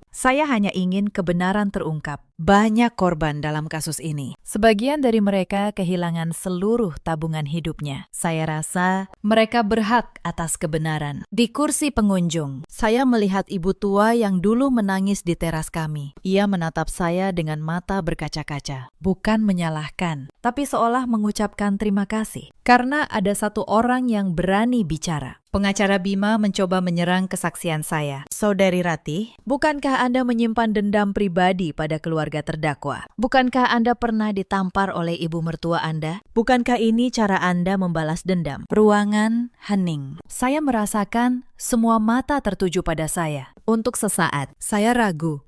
A: Saya hanya ingin kebenaran terungkap. Banyak korban dalam kasus ini. Sebagian dari mereka kehilangan seluruh tabungan hidupnya. Saya rasa mereka berhak atas kebenaran. Di kursi pengunjung, saya melihat ibu tua yang dulu menangis di teras kami. Ia menatap saya dengan mata berkaca-kaca. Bukan menyalahkan, tapi seolah mengucapkan terima kasih. Karena ada satu orang yang berani bicara. Pengacara Bima mencoba menyerang kesaksian saya. Saudari Ratih, bukankah Anda menyimpan dendam pribadi pada keluarga terdakwa? Bukankah Anda pernah ditampar oleh ibu mertua Anda? Bukankah ini cara Anda membalas dendam? Ruangan hening. Saya merasakan semua mata tertuju pada saya. Untuk sesaat, saya ragu.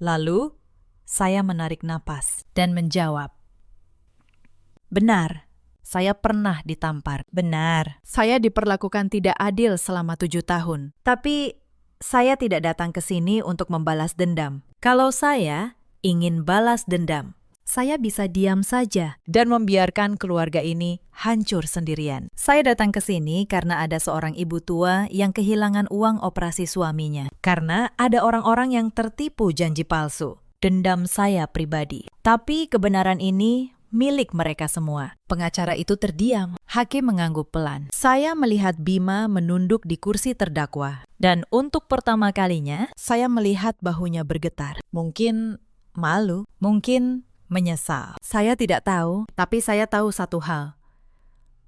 A: Lalu, saya menarik napas dan menjawab. Benar. Saya pernah ditampar. Benar, saya diperlakukan tidak adil selama 7 tahun. Tapi, saya tidak datang ke sini untuk membalas dendam. Kalau saya ingin balas dendam, saya bisa diam saja dan membiarkan keluarga ini hancur sendirian. Saya datang ke sini karena ada seorang ibu tua yang kehilangan uang operasi suaminya. Karena ada orang-orang yang tertipu janji palsu. Dendam saya pribadi. Tapi kebenaran ini milik mereka semua. Pengacara itu terdiam. Hakim mengangguk pelan. Saya melihat Bima menunduk di kursi terdakwa. Dan untuk pertama kalinya, saya melihat bahunya bergetar. Mungkin malu, mungkin menyesal. Saya tidak tahu, tapi saya tahu satu hal.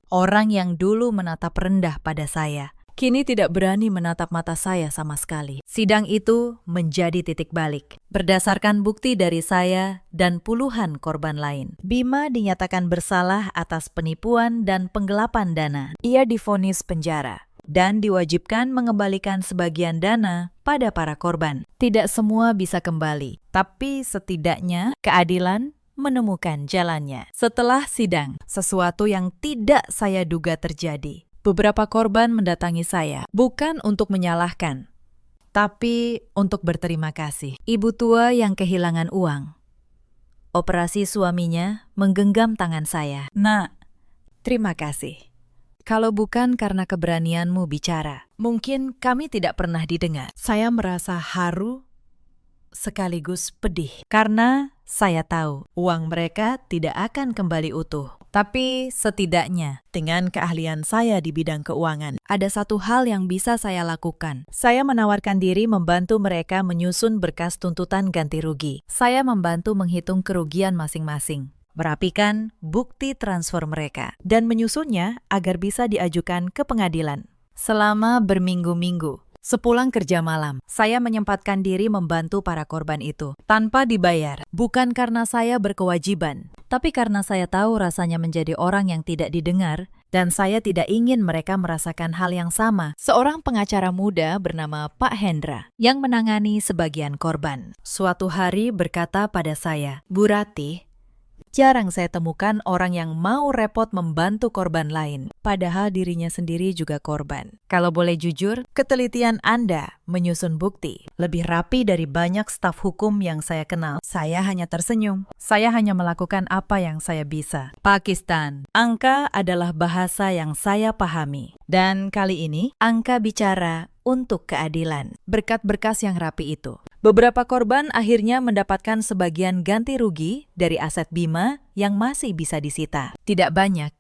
A: Orang yang dulu menatap rendah pada saya, kini tidak berani menatap mata saya sama sekali. Sidang itu menjadi titik balik. Berdasarkan bukti dari saya dan puluhan korban lain, Bima dinyatakan bersalah atas penipuan dan penggelapan dana. Ia divonis penjara dan diwajibkan mengembalikan sebagian dana pada para korban. Tidak semua bisa kembali, tapi setidaknya keadilan menemukan jalannya. Setelah sidang, sesuatu yang tidak saya duga terjadi. Beberapa korban mendatangi saya, bukan untuk menyalahkan, tapi untuk berterima kasih. Ibu tua yang kehilangan uang. Operasi suaminya menggenggam tangan saya. Nak, terima kasih. Kalau bukan karena keberanianmu bicara, mungkin kami tidak pernah didengar. Saya merasa haru sekaligus pedih. Karena saya tahu uang mereka tidak akan kembali utuh. Tapi setidaknya dengan keahlian saya di bidang keuangan, ada satu hal yang bisa saya lakukan. Saya menawarkan diri membantu mereka menyusun berkas tuntutan ganti rugi. Saya membantu menghitung kerugian masing-masing, merapikan bukti transfer mereka, dan menyusunnya agar bisa diajukan ke pengadilan. Selama berminggu-minggu, sepulang kerja malam, saya menyempatkan diri membantu para korban itu tanpa dibayar. Bukan karena saya berkewajiban, tapi karena saya tahu rasanya menjadi orang yang tidak didengar dan saya tidak ingin mereka merasakan hal yang sama. Seorang pengacara muda bernama Pak Hendra yang menangani sebagian korban, suatu hari berkata pada saya, "Bu Ratih, jarang saya temukan orang yang mau repot membantu korban lain, padahal dirinya sendiri juga korban. Kalau boleh jujur, ketelitian Anda menyusun bukti lebih rapi dari banyak staf hukum yang saya kenal. Saya hanya tersenyum. Saya hanya melakukan apa yang saya bisa." Pakistan. Angka adalah bahasa yang saya pahami. Dan kali ini, angka bicara untuk keadilan. Berkat berkas yang rapi itu, beberapa korban akhirnya mendapatkan sebagian ganti rugi dari aset Bima yang masih bisa disita. Tidak banyak,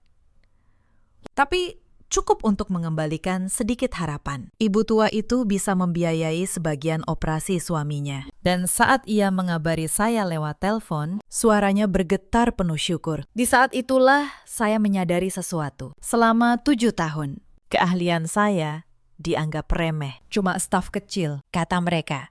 A: tapi cukup untuk mengembalikan sedikit harapan. Ibu tua itu bisa membiayai sebagian operasi suaminya. Dan saat ia mengabari saya lewat telepon, suaranya bergetar penuh syukur. Di saat itulah saya menyadari sesuatu. Selama 7 tahun, keahlian saya dianggap remeh. Cuma staf kecil, kata mereka.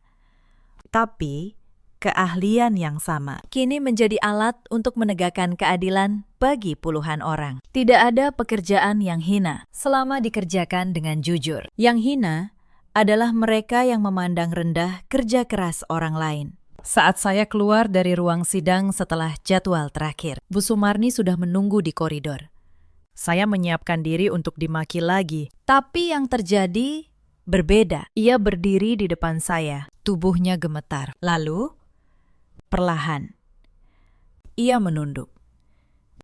A: Tapi, keahlian yang sama kini menjadi alat untuk menegakkan keadilan bagi puluhan orang. Tidak ada pekerjaan yang hina selama dikerjakan dengan jujur. Yang hina adalah mereka yang memandang rendah kerja keras orang lain. Saat saya keluar dari ruang sidang setelah jadwal terakhir, Bu Sumarni sudah menunggu di koridor. Saya menyiapkan diri untuk dimaki lagi, tapi yang terjadi berbeda. Ia berdiri di depan saya, tubuhnya gemetar. Lalu, perlahan, ia menunduk.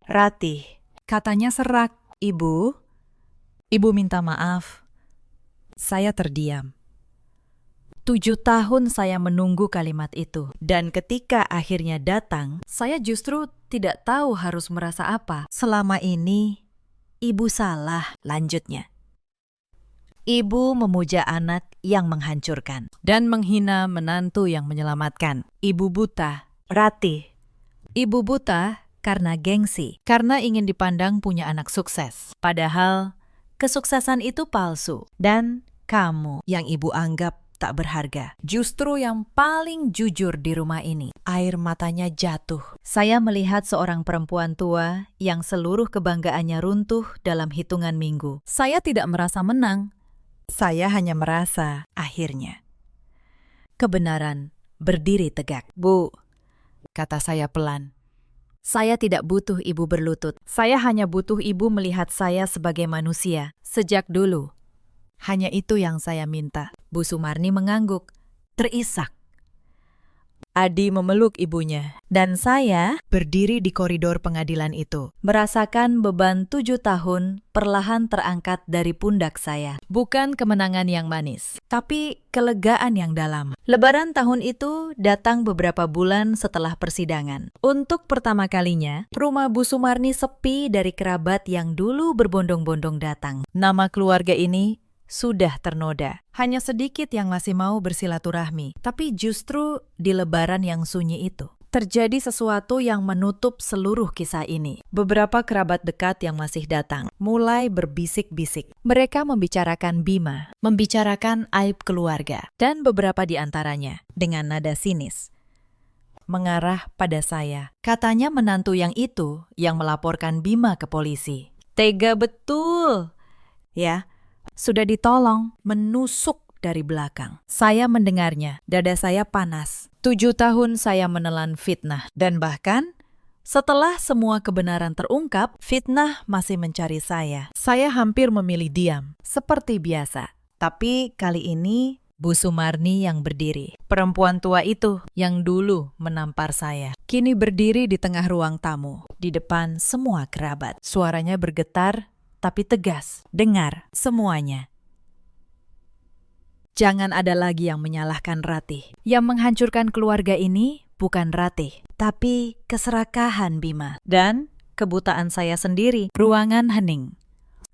A: "Ratih," katanya serak. "Ibu, Ibu minta maaf." Saya terdiam. 7 tahun saya menunggu kalimat itu. Dan ketika akhirnya datang, saya justru tidak tahu harus merasa apa. Selama ini, ibu salah, lanjutnya. Ibu memuja anak yang menghancurkan dan menghina menantu yang menyelamatkan. Ibu buta, Ratih. Ibu buta karena gengsi, karena ingin dipandang punya anak sukses. Padahal kesuksesan itu palsu dan kamu yang ibu anggap tak berharga. Justru yang paling jujur di rumah ini. Air matanya jatuh. Saya melihat seorang perempuan tua yang seluruh kebanggaannya runtuh dalam hitungan minggu. Saya tidak merasa menang. Saya hanya merasa akhirnya kebenaran berdiri tegak. Bu, kata saya pelan. Saya tidak butuh ibu berlutut. Saya hanya butuh ibu melihat saya sebagai manusia. Sejak dulu. Hanya itu yang saya minta. Bu Sumarni mengangguk, terisak. Adi memeluk ibunya, dan saya berdiri di koridor pengadilan itu, merasakan beban 7 tahun perlahan terangkat dari pundak saya. Bukan kemenangan yang manis, tapi kelegaan yang dalam. Lebaran tahun itu datang beberapa bulan setelah persidangan. Untuk pertama kalinya, rumah Bu Sumarni sepi dari kerabat yang dulu berbondong-bondong datang. Nama keluarga ini sudah ternoda. Hanya sedikit yang masih mau bersilaturahmi. Tapi justru di lebaran yang sunyi itu, terjadi sesuatu yang menutup seluruh kisah ini. Beberapa kerabat dekat yang masih datang mulai berbisik-bisik. Mereka membicarakan Bima, membicarakan aib keluarga, dan beberapa di antaranya dengan nada sinis mengarah pada saya. Katanya menantu yang itu yang melaporkan Bima ke polisi. Tega betul. Ya, sudah ditolong, menusuk dari belakang. Saya mendengarnya, dada saya panas. 7 tahun saya menelan fitnah. Dan bahkan, setelah semua kebenaran terungkap, fitnah masih mencari saya. Saya hampir memilih diam, seperti biasa. Tapi kali ini, Bu Sumarni yang berdiri. Perempuan tua itu yang dulu menampar saya. Kini berdiri di tengah ruang tamu, di depan semua kerabat. Suaranya bergetar, tapi tegas. Dengar semuanya. Jangan ada lagi yang menyalahkan Ratih. Yang menghancurkan keluarga ini bukan Ratih, tapi keserakahan Bima dan kebutaan saya sendiri. Ruangan hening.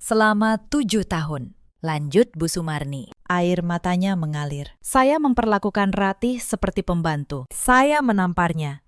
A: Selama 7 tahun. Lanjut Bu Sumarni. Air matanya mengalir. Saya memperlakukan Ratih seperti pembantu. Saya menamparnya.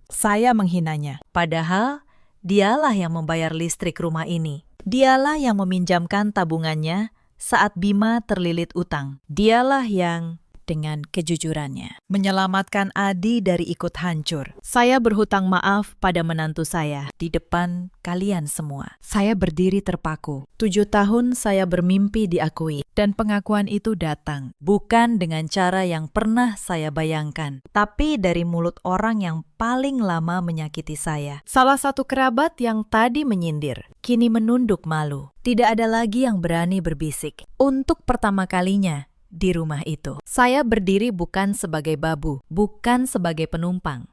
A: Saya menghinanya. Padahal dialah yang membayar listrik rumah ini. Dialah yang meminjamkan tabungannya saat Bima terlilit utang. Dialah yang dengan kejujurannya menyelamatkan Adi dari ikut hancur. Saya berhutang maaf pada menantu saya di depan kalian semua. Saya berdiri terpaku. 7 tahun saya bermimpi diakui. Dan pengakuan itu datang bukan dengan cara yang pernah saya bayangkan, tapi dari mulut orang yang paling lama menyakiti saya. Salah satu kerabat yang tadi menyindir, kini menunduk malu. Tidak ada lagi yang berani berbisik. Untuk pertama kalinya di rumah itu, saya berdiri bukan sebagai babu, bukan sebagai penumpang,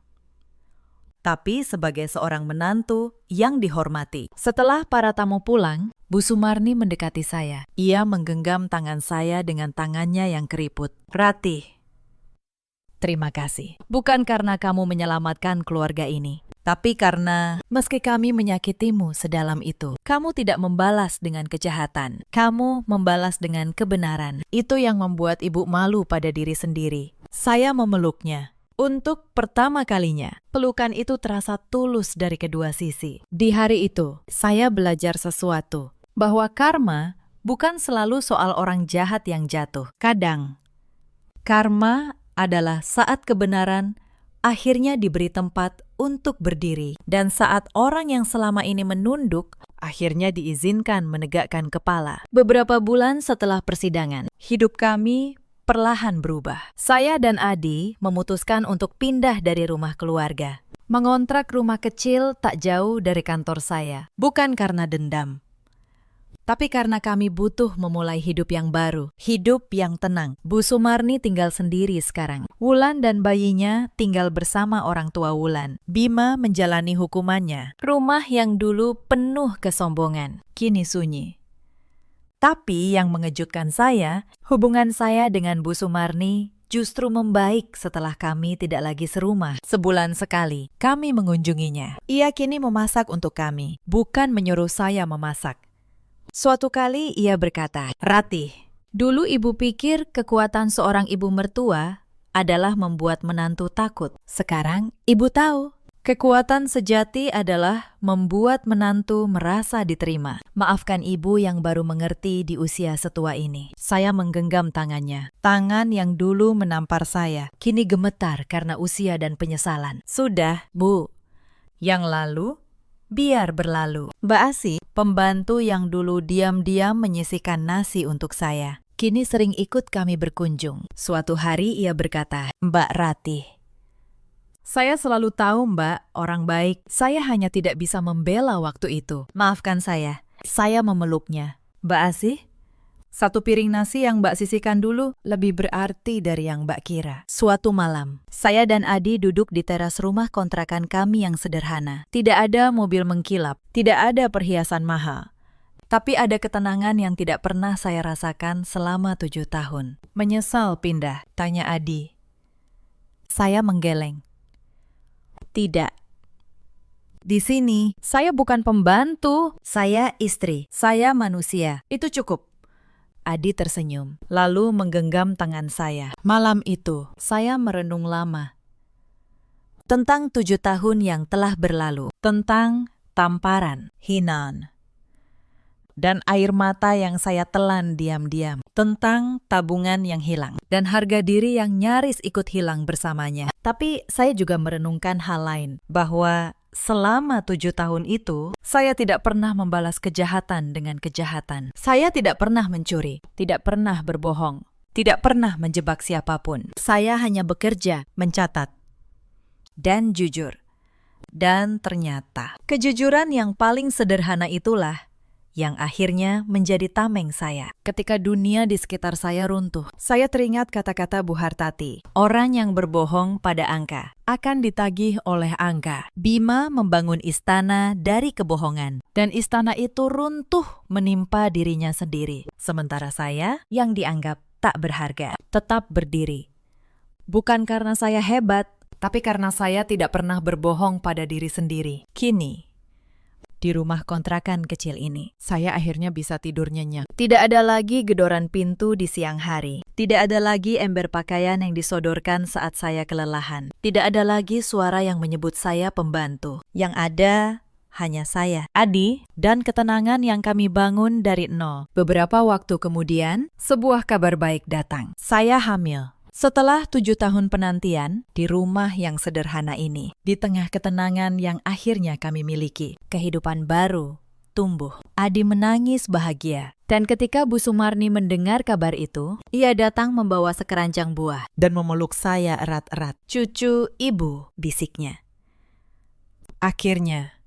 A: tapi sebagai seorang menantu yang dihormati. Setelah para tamu pulang, Bu Sumarni mendekati saya. Ia menggenggam tangan saya dengan tangannya yang keriput. Ratih, terima kasih. Bukan karena kamu menyelamatkan keluarga ini, tapi karena meski kami menyakitimu sedalam itu, kamu tidak membalas dengan kejahatan. Kamu membalas dengan kebenaran. Itu yang membuat ibu malu pada diri sendiri. Saya memeluknya. Untuk pertama kalinya, pelukan itu terasa tulus dari kedua sisi. Di hari itu, saya belajar sesuatu. Bahwa karma bukan selalu soal orang jahat yang jatuh. Kadang, karma adalah saat kebenaran akhirnya diberi tempat untuk berdiri. Dan saat orang yang selama ini menunduk, akhirnya diizinkan menegakkan kepala. Beberapa bulan setelah persidangan, hidup kami perlahan berubah. Saya dan Adi memutuskan untuk pindah dari rumah keluarga. Mengontrak rumah kecil tak jauh dari kantor saya. Bukan karena dendam, tapi karena kami butuh memulai hidup yang baru, hidup yang tenang. Bu Sumarni tinggal sendiri sekarang. Wulan dan bayinya tinggal bersama orang tua Wulan. Bima menjalani hukumannya. Rumah yang dulu penuh kesombongan, kini sunyi. Tapi yang mengejutkan saya, hubungan saya dengan Bu Sumarni justru membaik setelah kami tidak lagi serumah. Sebulan sekali, kami mengunjunginya. Ia kini memasak untuk kami, bukan menyuruh saya memasak. Suatu kali ia berkata, "Ratih, dulu ibu pikir kekuatan seorang ibu mertua adalah membuat menantu takut. Sekarang ibu tahu. Kekuatan sejati adalah membuat menantu merasa diterima. Maafkan ibu yang baru mengerti di usia setua ini." Saya menggenggam tangannya. Tangan yang dulu menampar saya, kini gemetar karena usia dan penyesalan. "Sudah, Bu. Yang lalu, biar berlalu." Mbak Asi, pembantu yang dulu diam-diam menyisihkan nasi untuk saya, kini sering ikut kami berkunjung. Suatu hari ia berkata, "Mbak Ratih, saya selalu tahu Mbak, orang baik. Saya hanya tidak bisa membela waktu itu. Maafkan saya." Saya memeluknya. "Mbak Asih, satu piring nasi yang Mbak sisihkan dulu lebih berarti dari yang Mbak kira." Suatu malam, saya dan Adi duduk di teras rumah kontrakan kami yang sederhana. Tidak ada mobil mengkilap, tidak ada perhiasan mahal. Tapi ada ketenangan yang tidak pernah saya rasakan selama 7 tahun. "Menyesal pindah?" tanya Adi. Saya menggeleng. "Tidak. Di sini, saya bukan pembantu. Saya istri. Saya manusia. Itu cukup." Adi tersenyum, lalu menggenggam tangan saya. Malam itu, saya merenung lama. Tentang 7 tahun yang telah berlalu. Tentang tamparan, hinaan, dan air mata yang saya telan diam-diam. Tentang tabungan yang hilang dan harga diri yang nyaris ikut hilang bersamanya. Tapi saya juga merenungkan hal lain, bahwa selama 7 tahun itu, saya tidak pernah membalas kejahatan dengan kejahatan. Saya tidak pernah mencuri, tidak pernah berbohong, tidak pernah menjebak siapapun. Saya hanya bekerja, mencatat, dan jujur. Dan ternyata, kejujuran yang paling sederhana itulah yang akhirnya menjadi tameng saya. Ketika dunia di sekitar saya runtuh, saya teringat kata-kata Bu Hartati, "Orang yang berbohong pada angka akan ditagih oleh angka." Bima membangun istana dari kebohongan, dan istana itu runtuh menimpa dirinya sendiri. Sementara saya, yang dianggap tak berharga, tetap berdiri. Bukan karena saya hebat, tapi karena saya tidak pernah berbohong pada diri sendiri. Kini, di rumah kontrakan kecil ini, saya akhirnya bisa tidur nyenyak. Tidak ada lagi gedoran pintu di siang hari. Tidak ada lagi ember pakaian yang disodorkan saat saya kelelahan. Tidak ada lagi suara yang menyebut saya pembantu. Yang ada hanya saya, Adi, dan ketenangan yang kami bangun dari nol. Beberapa waktu kemudian, sebuah kabar baik datang. Saya hamil. Setelah 7 tahun penantian di rumah yang sederhana ini, di tengah ketenangan yang akhirnya kami miliki, kehidupan baru tumbuh. Adi menangis bahagia. Dan ketika Bu Sumarni mendengar kabar itu, ia datang membawa sekeranjang buah dan memeluk saya erat-erat. "Cucu ibu," bisiknya. Akhirnya,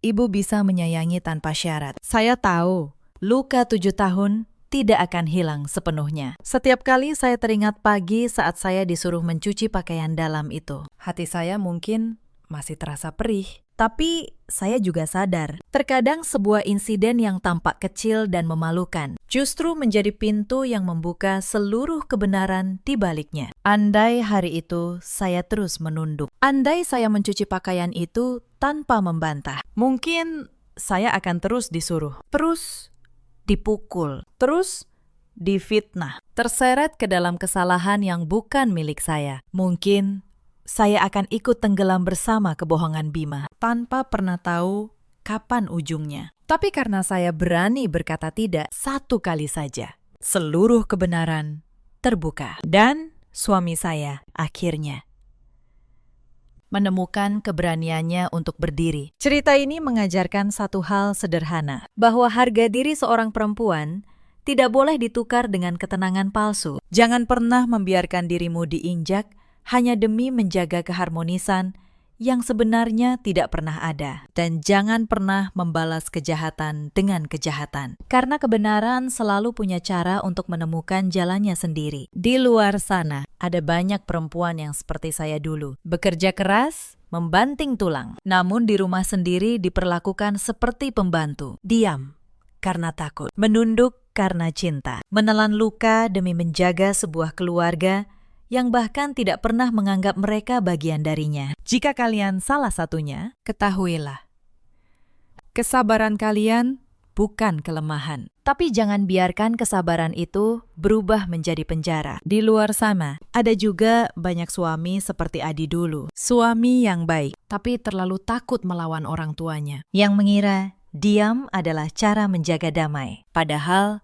A: ibu bisa menyayangi tanpa syarat. Saya tahu, luka 7 tahun tidak akan hilang sepenuhnya. Setiap kali saya teringat pagi saat saya disuruh mencuci pakaian dalam itu, hati saya mungkin masih terasa perih. Tapi saya juga sadar, terkadang sebuah insiden yang tampak kecil dan memalukan justru menjadi pintu yang membuka seluruh kebenaran di baliknya. Andai hari itu saya terus menunduk, andai saya mencuci pakaian itu tanpa membantah, mungkin saya akan terus disuruh, terus dipukul, terus difitnah, terseret ke dalam kesalahan yang bukan milik saya. Mungkin saya akan ikut tenggelam bersama kebohongan Bima, tanpa pernah tahu kapan ujungnya. Tapi karena saya berani berkata tidak satu kali saja, seluruh kebenaran terbuka. Dan suami saya akhirnya menemukan keberaniannya untuk berdiri. Cerita ini mengajarkan satu hal sederhana, bahwa harga diri seorang perempuan tidak boleh ditukar dengan ketenangan palsu. Jangan pernah membiarkan dirimu diinjak hanya demi menjaga keharmonisan yang sebenarnya tidak pernah ada. Dan jangan pernah membalas kejahatan dengan kejahatan. Karena kebenaran selalu punya cara untuk menemukan jalannya sendiri. Di luar sana, ada banyak perempuan yang seperti saya dulu. Bekerja keras, membanting tulang. Namun di rumah sendiri diperlakukan seperti pembantu. Diam karena takut. Menunduk karena cinta, menelan luka demi menjaga sebuah keluarga yang bahkan tidak pernah menganggap mereka bagian darinya. Jika kalian salah satunya, ketahuilah, kesabaran kalian bukan kelemahan. Tapi jangan biarkan kesabaran itu berubah menjadi penjara. Di luar sana, ada juga banyak suami seperti Adi dulu. Suami yang baik, tapi terlalu takut melawan orang tuanya. Yang mengira diam adalah cara menjaga damai. Padahal,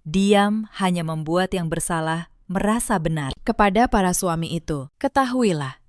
A: diam hanya membuat yang bersalah merasa benar. Kepada para suami itu, ketahuilah,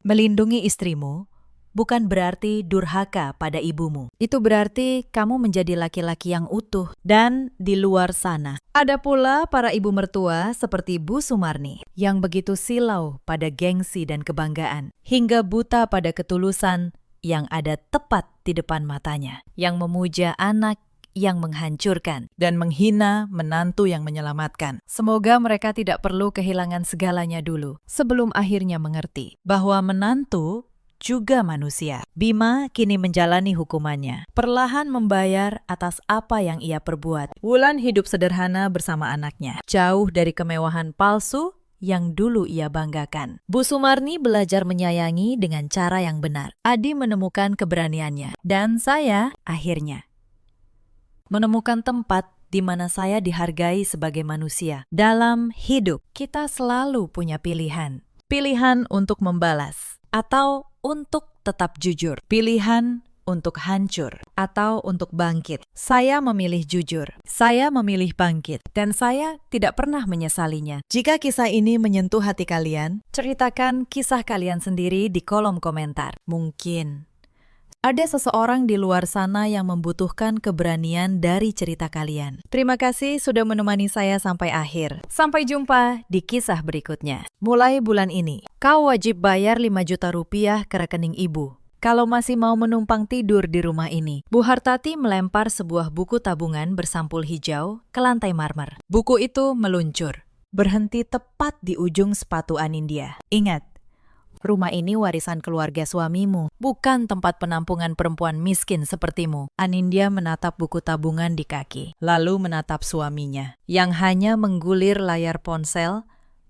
A: melindungi istrimu bukan berarti durhaka pada ibumu. Itu berarti kamu menjadi laki-laki yang utuh. Dan di luar sana, ada pula para ibu mertua seperti Bu Sumarni yang begitu silau pada gengsi dan kebanggaan, hingga buta pada ketulusan yang ada tepat di depan matanya, yang memuja anak yang menghancurkan dan menghina menantu yang menyelamatkan. Semoga mereka tidak perlu kehilangan segalanya dulu sebelum akhirnya mengerti bahwa menantu juga manusia. Bima kini menjalani hukumannya, perlahan membayar atas apa yang ia perbuat. Wulan hidup sederhana bersama anaknya, jauh dari kemewahan palsu yang dulu ia banggakan. Bu Sumarni belajar menyayangi dengan cara yang benar. Adi menemukan keberaniannya, dan saya akhirnya menemukan tempat di mana saya dihargai sebagai manusia. Dalam hidup, kita selalu punya pilihan. Pilihan untuk membalas, atau untuk tetap jujur. Pilihan untuk hancur, atau untuk bangkit. Saya memilih jujur. Saya memilih bangkit. Dan saya tidak pernah menyesalinya. Jika kisah ini menyentuh hati kalian, ceritakan kisah kalian sendiri di kolom komentar. Mungkin ada seseorang di luar sana yang membutuhkan keberanian dari cerita kalian. Terima kasih sudah menemani saya sampai akhir. Sampai jumpa di kisah berikutnya. Mulai bulan ini, kau wajib bayar 5 juta rupiah ke rekening ibu kalau masih mau menumpang tidur di rumah ini. Bu Hartati melempar sebuah buku tabungan bersampul hijau ke lantai marmer. Buku itu meluncur, berhenti tepat di ujung sepatu Anindya. Ingat, rumah ini warisan keluarga suamimu, bukan tempat penampungan perempuan miskin sepertimu. Anindya menatap buku tabungan di kaki, lalu menatap suaminya, yang hanya menggulir layar ponsel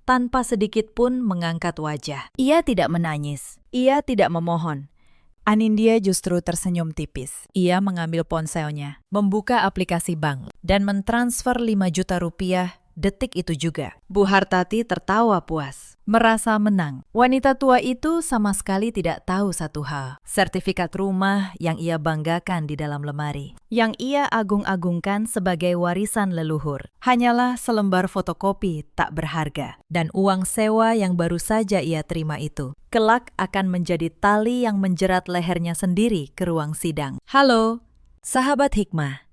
A: tanpa sedikit pun mengangkat wajah. Ia tidak menangis, ia tidak memohon. Anindya justru tersenyum tipis. Ia mengambil ponselnya, membuka aplikasi bank, dan mentransfer 5 juta rupiah detik itu juga. Bu Hartati tertawa puas, merasa menang. Wanita tua itu sama sekali tidak tahu satu hal. Sertifikat rumah yang ia banggakan di dalam lemari, yang ia agung-agungkan sebagai warisan leluhur, hanyalah selembar fotokopi tak berharga. Dan uang sewa yang baru saja ia terima itu, kelak akan menjadi tali yang menjerat lehernya sendiri ke ruang sidang. Halo, sahabat hikmah.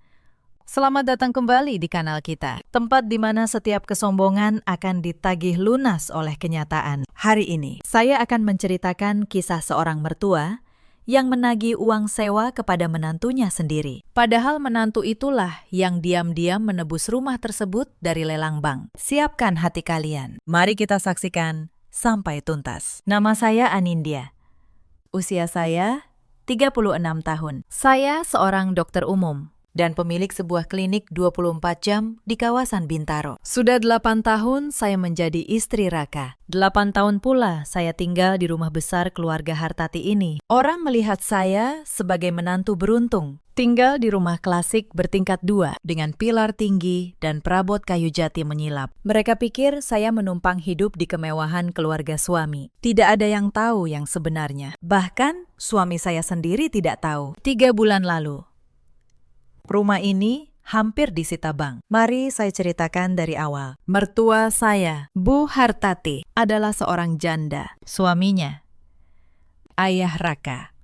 A: Selamat datang kembali di kanal kita, tempat di mana setiap kesombongan akan ditagih lunas oleh kenyataan. Hari ini, saya akan menceritakan kisah seorang mertua yang menagih uang sewa kepada menantunya sendiri. Padahal menantu itulah yang diam-diam menebus rumah tersebut dari lelang bank. Siapkan hati kalian. Mari kita saksikan sampai tuntas. Nama saya Anindya. Usia saya 36 tahun. Saya seorang dokter umum dan pemilik sebuah klinik 24 jam di kawasan Bintaro. Sudah 8 tahun saya menjadi istri Raka. 8 tahun pula saya tinggal di rumah besar keluarga Hartati ini. Orang melihat saya sebagai menantu beruntung. Tinggal di rumah klasik bertingkat 2 dengan pilar tinggi dan perabot kayu jati menyilap. Mereka pikir saya menumpang hidup di kemewahan keluarga suami. Tidak ada yang tahu yang sebenarnya. Bahkan suami saya sendiri tidak tahu. 3 bulan lalu, rumah ini hampir disita bank. Mari saya ceritakan dari awal. Mertua saya, Bu Hartati, adalah seorang janda. Suaminya, ayah Raka,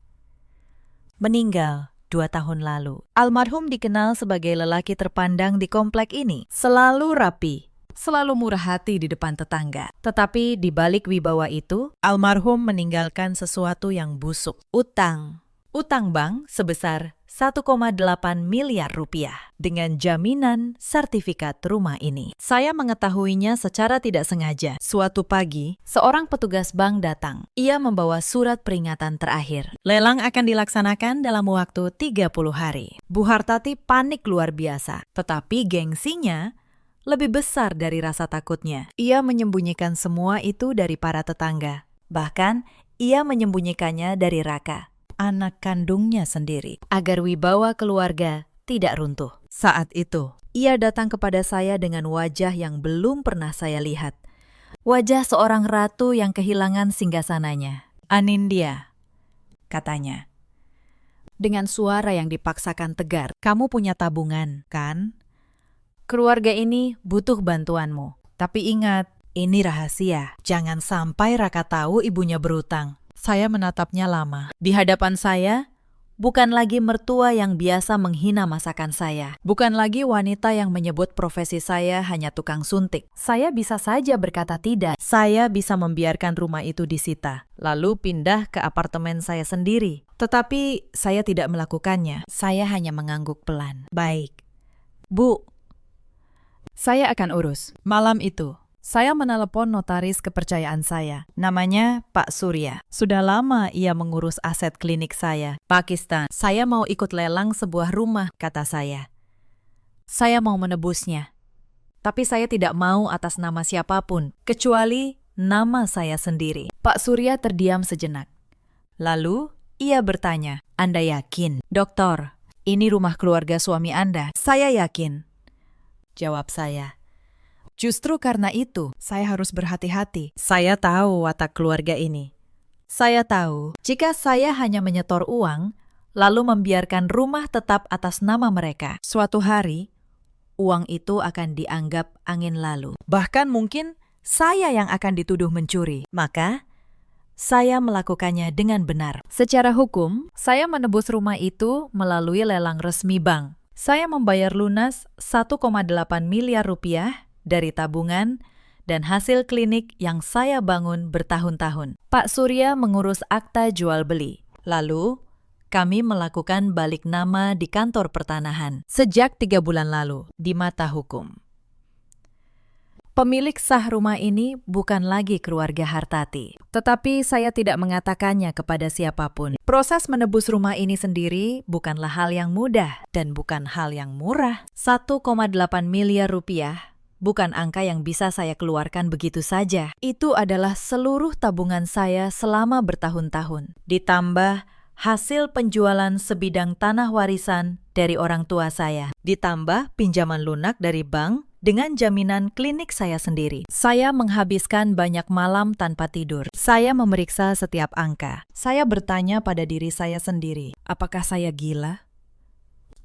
A: meninggal 2 tahun lalu. Almarhum dikenal sebagai lelaki terpandang di komplek ini. Selalu rapi, selalu murah hati di depan tetangga. Tetapi di balik wibawa itu, almarhum meninggalkan sesuatu yang busuk. Utang, Utang bank sebesar 1,8 miliar rupiah dengan jaminan sertifikat rumah ini. Saya mengetahuinya secara tidak sengaja. Suatu pagi, seorang petugas bank datang. Ia membawa surat peringatan terakhir. Lelang akan dilaksanakan dalam waktu 30 hari. Bu Hartati panik luar biasa, tetapi gengsinya lebih besar dari rasa takutnya. Ia menyembunyikan semua itu dari para tetangga. Bahkan, ia menyembunyikannya dari Raka, anak kandungnya sendiri, agar wibawa keluarga tidak runtuh. Saat itu, ia datang kepada saya dengan wajah yang belum pernah saya lihat. Wajah seorang ratu yang kehilangan singgasananya. Anindya, katanya. Dengan suara yang dipaksakan tegar, kamu punya tabungan, kan? Keluarga ini butuh bantuanmu. Tapi ingat, ini rahasia. Jangan sampai Raka tahu ibunya berutang. Saya menatapnya lama. Di hadapan saya, bukan lagi mertua yang biasa menghina masakan saya. Bukan lagi wanita yang menyebut profesi saya hanya tukang suntik. Saya bisa saja berkata tidak. Saya bisa membiarkan rumah itu disita, lalu pindah ke apartemen saya sendiri. Tetapi saya tidak melakukannya. Saya hanya mengangguk pelan. Baik, Bu, saya akan urus. Malam itu, saya menelepon notaris kepercayaan saya. Namanya Pak Surya. Sudah lama ia mengurus aset klinik saya. Pakistan. Saya mau ikut lelang sebuah rumah, kata saya. Saya mau menebusnya. Tapi saya tidak mau atas nama siapapun, kecuali nama saya sendiri. Pak Surya terdiam sejenak. Lalu, ia bertanya, Anda yakin? Dokter, ini rumah keluarga suami Anda. Saya yakin, jawab saya. Justru karena itu, saya harus berhati-hati. Saya tahu watak keluarga ini. Saya tahu, jika saya hanya menyetor uang, lalu membiarkan rumah tetap atas nama mereka, suatu hari, uang itu akan dianggap angin lalu. Bahkan mungkin saya yang akan dituduh mencuri. Maka, saya melakukannya dengan benar. Secara hukum, saya menebus rumah itu melalui lelang resmi bank. Saya membayar lunas 1,8 miliar rupiah dari tabungan dan hasil klinik yang saya bangun bertahun-tahun. Pak Surya mengurus akta jual beli. Lalu, kami melakukan balik nama di kantor pertanahan sejak 3 bulan lalu di mata hukum. Pemilik sah rumah ini bukan lagi keluarga Hartati, tetapi saya tidak mengatakannya kepada siapapun. Proses menebus rumah ini sendiri bukanlah hal yang mudah dan bukan hal yang murah. 1,8 miliar rupiah bukan angka yang bisa saya keluarkan begitu saja. Itu adalah seluruh tabungan saya selama bertahun-tahun. Ditambah hasil penjualan sebidang tanah warisan dari orang tua saya. Ditambah pinjaman lunak dari bank dengan jaminan klinik saya sendiri. Saya menghabiskan banyak malam tanpa tidur. Saya memeriksa setiap angka. Saya bertanya pada diri saya sendiri, apakah saya gila?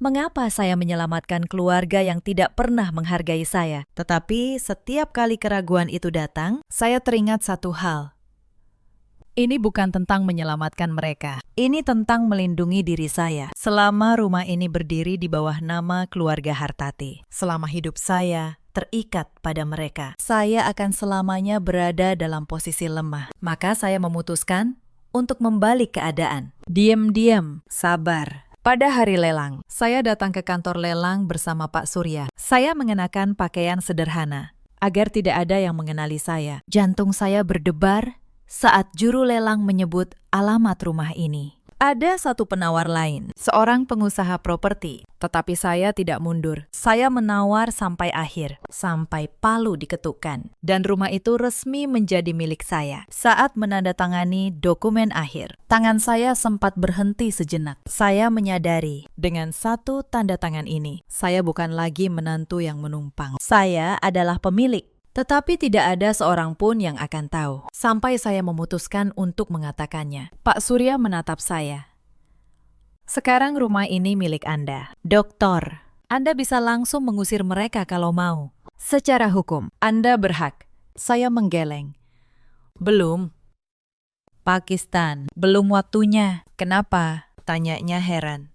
A: Mengapa saya menyelamatkan keluarga yang tidak pernah menghargai saya? Tetapi setiap kali keraguan itu datang, saya teringat satu hal. Ini bukan tentang menyelamatkan mereka. Ini tentang melindungi diri saya. Selama rumah ini berdiri di bawah nama keluarga Hartati, selama hidup saya terikat pada mereka, saya akan selamanya berada dalam posisi lemah. Maka saya memutuskan untuk membalik keadaan. Diam-diam, sabar. Pada hari lelang, saya datang ke kantor lelang bersama Pak Surya. Saya mengenakan pakaian sederhana, agar tidak ada yang mengenali saya. Jantung saya berdebar saat juru lelang menyebut alamat rumah ini. Ada satu penawar lain, seorang pengusaha properti, tetapi saya tidak mundur. Saya menawar sampai akhir, sampai palu diketukkan, dan rumah itu resmi menjadi milik saya. Saat menandatangani dokumen akhir, tangan saya sempat berhenti sejenak. Saya menyadari, dengan satu tanda tangan ini, saya bukan lagi menantu yang menumpang. Saya adalah pemilik. Tetapi tidak ada seorang pun yang akan tahu, sampai saya memutuskan untuk mengatakannya. Pak Surya menatap saya. Sekarang rumah ini milik Anda. Doktor, Anda bisa langsung mengusir mereka kalau mau. Secara hukum, Anda berhak. Saya menggeleng. Belum. Pakistan, belum waktunya. Kenapa? Tanyanya heran.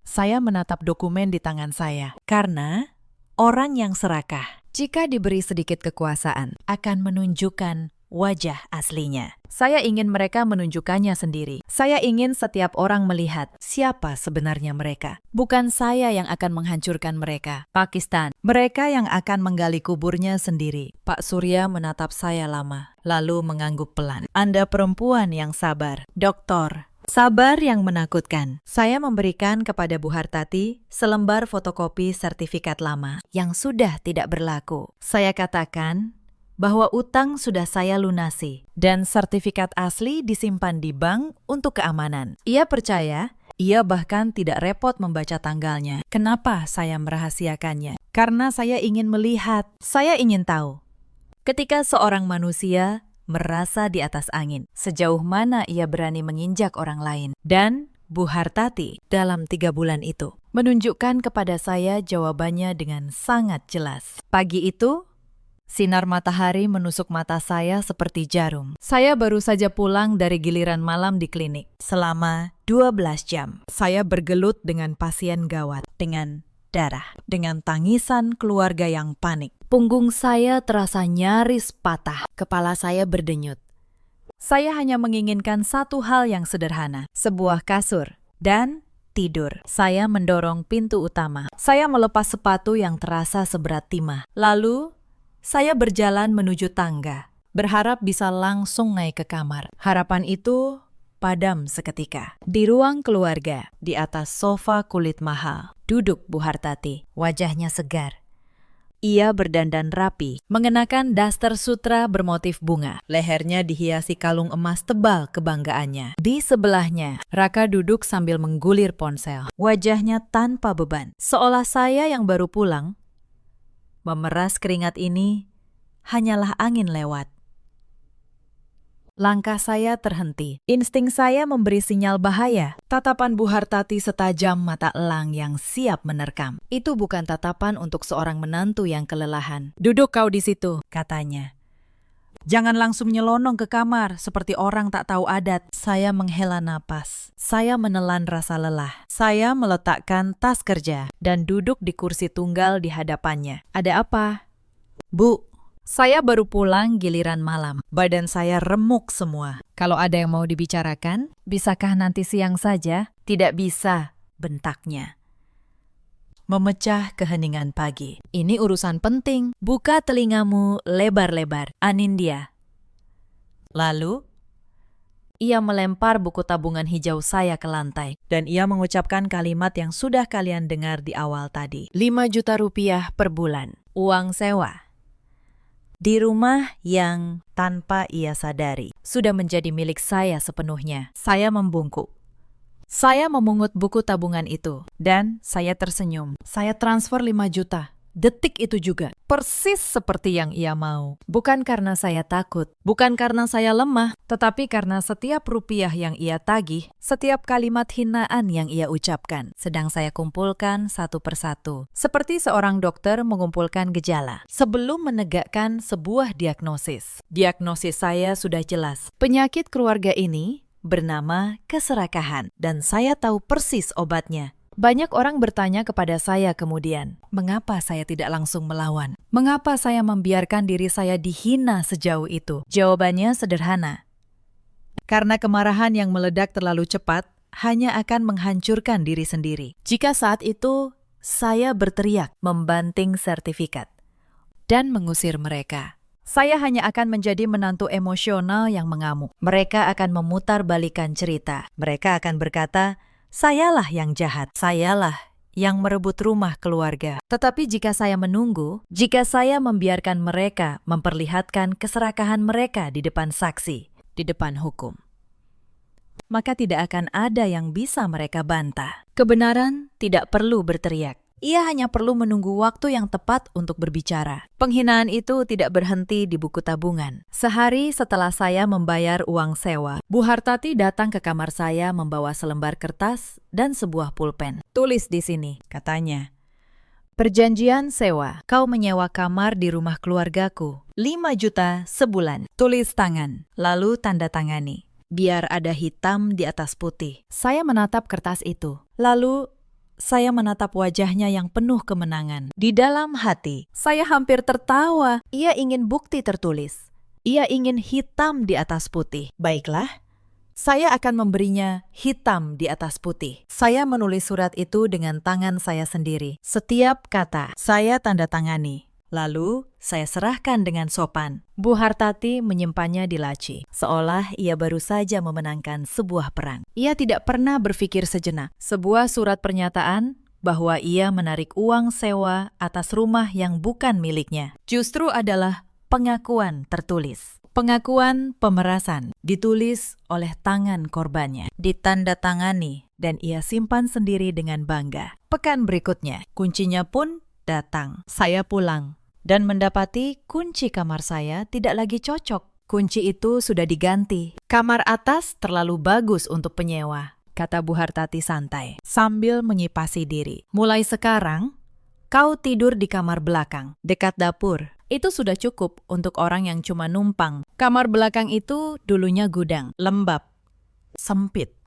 A: Saya menatap dokumen di tangan saya, karena orang yang serakah, jika diberi sedikit kekuasaan, akan menunjukkan wajah aslinya. Saya ingin mereka menunjukkannya sendiri. Saya ingin setiap orang melihat siapa sebenarnya mereka. Bukan saya yang akan menghancurkan mereka. Pakistan, mereka yang akan menggali kuburnya sendiri. Pak Surya menatap saya lama, lalu mengangguk pelan. Anda perempuan yang sabar, Doktor. Sabar yang menakutkan. Saya memberikan kepada Bu Hartati selembar fotokopi sertifikat lama yang sudah tidak berlaku. Saya katakan bahwa utang sudah saya lunasi dan sertifikat asli disimpan di bank untuk keamanan. Ia percaya, ia bahkan tidak repot membaca tanggalnya. Kenapa saya merahasiakannya? Karena saya ingin melihat, saya ingin tahu. Ketika seorang manusia merasa di atas angin, sejauh mana ia berani menginjak orang lain. Dan Bu Hartati dalam 3 bulan itu menunjukkan kepada saya jawabannya dengan sangat jelas. Pagi itu, sinar matahari menusuk mata saya seperti jarum. Saya baru saja pulang dari giliran malam di klinik. Selama 12 jam, saya bergelut dengan pasien gawat, dengan darah, dengan tangisan keluarga yang panik. Punggung saya terasa nyaris patah, kepala saya berdenyut. Saya hanya menginginkan satu hal yang sederhana, sebuah kasur dan tidur. Saya mendorong pintu utama. Saya melepas sepatu yang terasa seberat timah. Lalu, saya berjalan menuju tangga, berharap bisa langsung naik ke kamar. Harapan itu padam seketika. Di ruang keluarga, di atas sofa kulit mahal, duduk Bu Hartati, wajahnya segar. Ia berdandan rapi, mengenakan daster sutra bermotif bunga. Lehernya dihiasi kalung emas tebal kebanggaannya. Di sebelahnya, Raka duduk sambil menggulir ponsel. Wajahnya tanpa beban, seolah saya yang baru pulang. Memeras keringat ini hanyalah angin lewat. Langkah saya terhenti. Insting saya memberi sinyal bahaya. Tatapan Bu Hartati setajam mata elang yang siap menerkam. Itu bukan tatapan untuk seorang menantu yang kelelahan. Duduk kau di situ, katanya. Jangan langsung nyelonong ke kamar seperti orang tak tahu adat. Saya menghela napas. Saya menelan rasa lelah. Saya meletakkan tas kerja dan duduk di kursi tunggal di hadapannya. Ada apa? Bu, saya baru pulang giliran malam. Badan saya remuk semua. Kalau ada yang mau dibicarakan, bisakah nanti siang saja? Tidak bisa, bentaknya. Memecah keheningan pagi. Ini urusan penting. Buka telingamu lebar-lebar. Anindya. Lalu, ia melempar buku tabungan hijau saya ke lantai. Dan ia mengucapkan kalimat yang sudah kalian dengar di awal tadi. 5 juta rupiah per bulan. Uang sewa. Di rumah yang tanpa ia sadari sudah menjadi milik saya sepenuhnya. Saya membungkuk. Saya memungut buku tabungan itu dan saya tersenyum. Saya transfer 5 juta. Detik itu juga. Persis seperti yang ia mau. Bukan karena saya takut, bukan karena saya lemah, tetapi karena setiap rupiah yang ia tagih, setiap kalimat hinaan yang ia ucapkan, sedang saya kumpulkan satu persatu. Seperti seorang dokter mengumpulkan gejala sebelum menegakkan sebuah diagnosis. Diagnosis saya sudah jelas. Penyakit keluarga ini bernama keserakahan dan saya tahu persis obatnya. Banyak orang bertanya kepada saya kemudian, mengapa saya tidak langsung melawan? Mengapa saya membiarkan diri saya dihina sejauh itu? Jawabannya sederhana. Karena kemarahan yang meledak terlalu cepat hanya akan menghancurkan diri sendiri. Jika saat itu saya berteriak, membanting sertifikat, dan mengusir mereka, saya hanya akan menjadi menantu emosional yang mengamuk. Mereka akan memutarbalikkan cerita. Mereka akan berkata, sayalah yang jahat, sayalah yang merebut rumah keluarga. Tetapi jika saya menunggu, jika saya membiarkan mereka memperlihatkan keserakahan mereka di depan saksi, di depan hukum, maka tidak akan ada yang bisa mereka bantah. Kebenaran tidak perlu berteriak. Ia hanya perlu menunggu waktu yang tepat untuk berbicara. Penghinaan itu tidak berhenti di buku tabungan. Sehari setelah saya membayar uang sewa, Bu Hartati datang ke kamar saya membawa selembar kertas dan sebuah pulpen. Tulis di sini, katanya. Perjanjian sewa, kau menyewa kamar di rumah keluargaku. 5 juta sebulan. Tulis tangan, lalu tanda tangani. Biar ada hitam di atas putih. Saya menatap kertas itu. Lalu saya menatap wajahnya yang penuh kemenangan. Di dalam hati, saya hampir tertawa. Ia ingin bukti tertulis. Ia ingin hitam di atas putih. Baiklah, saya akan memberinya hitam di atas putih. Saya menulis surat itu dengan tangan saya sendiri. Setiap kata saya tanda tangani. Lalu, saya serahkan dengan sopan. Bu Hartati menyimpannya di laci, seolah ia baru saja memenangkan sebuah perang. Ia tidak pernah berpikir sejenak. Sebuah surat pernyataan bahwa ia menarik uang sewa atas rumah yang bukan miliknya. Justru adalah pengakuan tertulis. Pengakuan pemerasan ditulis oleh tangan korbannya, ditandatangani, dan ia simpan sendiri dengan bangga. Pekan berikutnya, kuncinya pun datang. Saya pulang dan mendapati kunci kamar saya tidak lagi cocok. Kunci itu sudah diganti. Kamar atas terlalu bagus untuk penyewa, kata Bu Hartati santai, sambil menyipasi diri. Mulai sekarang, kau tidur di kamar belakang, dekat dapur. Itu sudah cukup untuk orang yang cuma numpang. Kamar belakang itu dulunya gudang, lembab, sempit.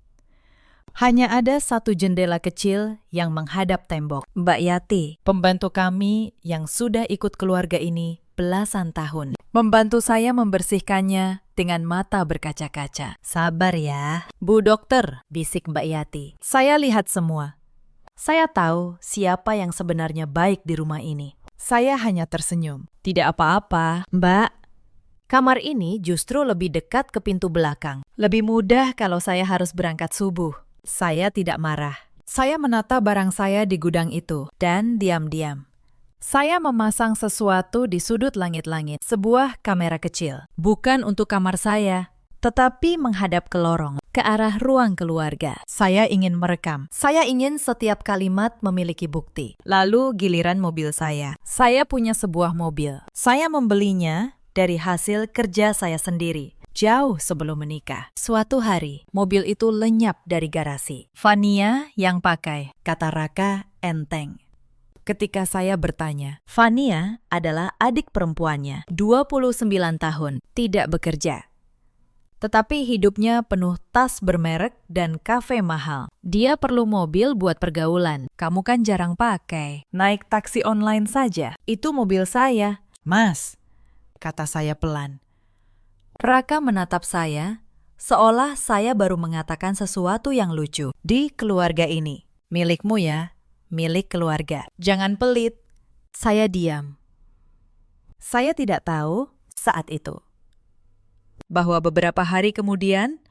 A: Hanya ada satu jendela kecil yang menghadap tembok. Mbak Yati, pembantu kami yang sudah ikut keluarga ini belasan tahun, membantu saya membersihkannya dengan mata berkaca-kaca. Sabar ya, Bu Dokter, bisik Mbak Yati. Saya lihat semua. Saya tahu siapa yang sebenarnya baik di rumah ini. Saya hanya tersenyum. Tidak apa-apa, Mbak. Kamar ini justru lebih dekat ke pintu belakang. Lebih mudah kalau saya harus berangkat subuh. Saya tidak marah. Saya menata barang saya di gudang itu dan diam-diam. Saya memasang sesuatu di sudut langit-langit, sebuah kamera kecil. Bukan untuk kamar saya, tetapi menghadap ke lorong, ke arah ruang keluarga. Saya ingin merekam. Saya ingin setiap kalimat memiliki bukti. Lalu giliran mobil saya. Saya punya sebuah mobil. Saya membelinya dari hasil kerja saya sendiri. Jauh sebelum menikah. Suatu hari, mobil itu lenyap dari garasi. Fania yang pakai, kata Raka enteng. Ketika saya bertanya, Fania adalah adik perempuannya, 29 tahun, tidak bekerja. Tetapi hidupnya penuh tas bermerek dan kafe mahal. Dia perlu mobil buat pergaulan. Kamu kan jarang pakai. Naik taksi online saja. Itu mobil saya. Mas, kata saya pelan. Raka menatap saya, seolah saya baru mengatakan sesuatu yang lucu. Di keluarga ini, milikmu ya, milik keluarga. Jangan pelit. Saya diam. Saya tidak tahu saat itu bahwa beberapa hari kemudian,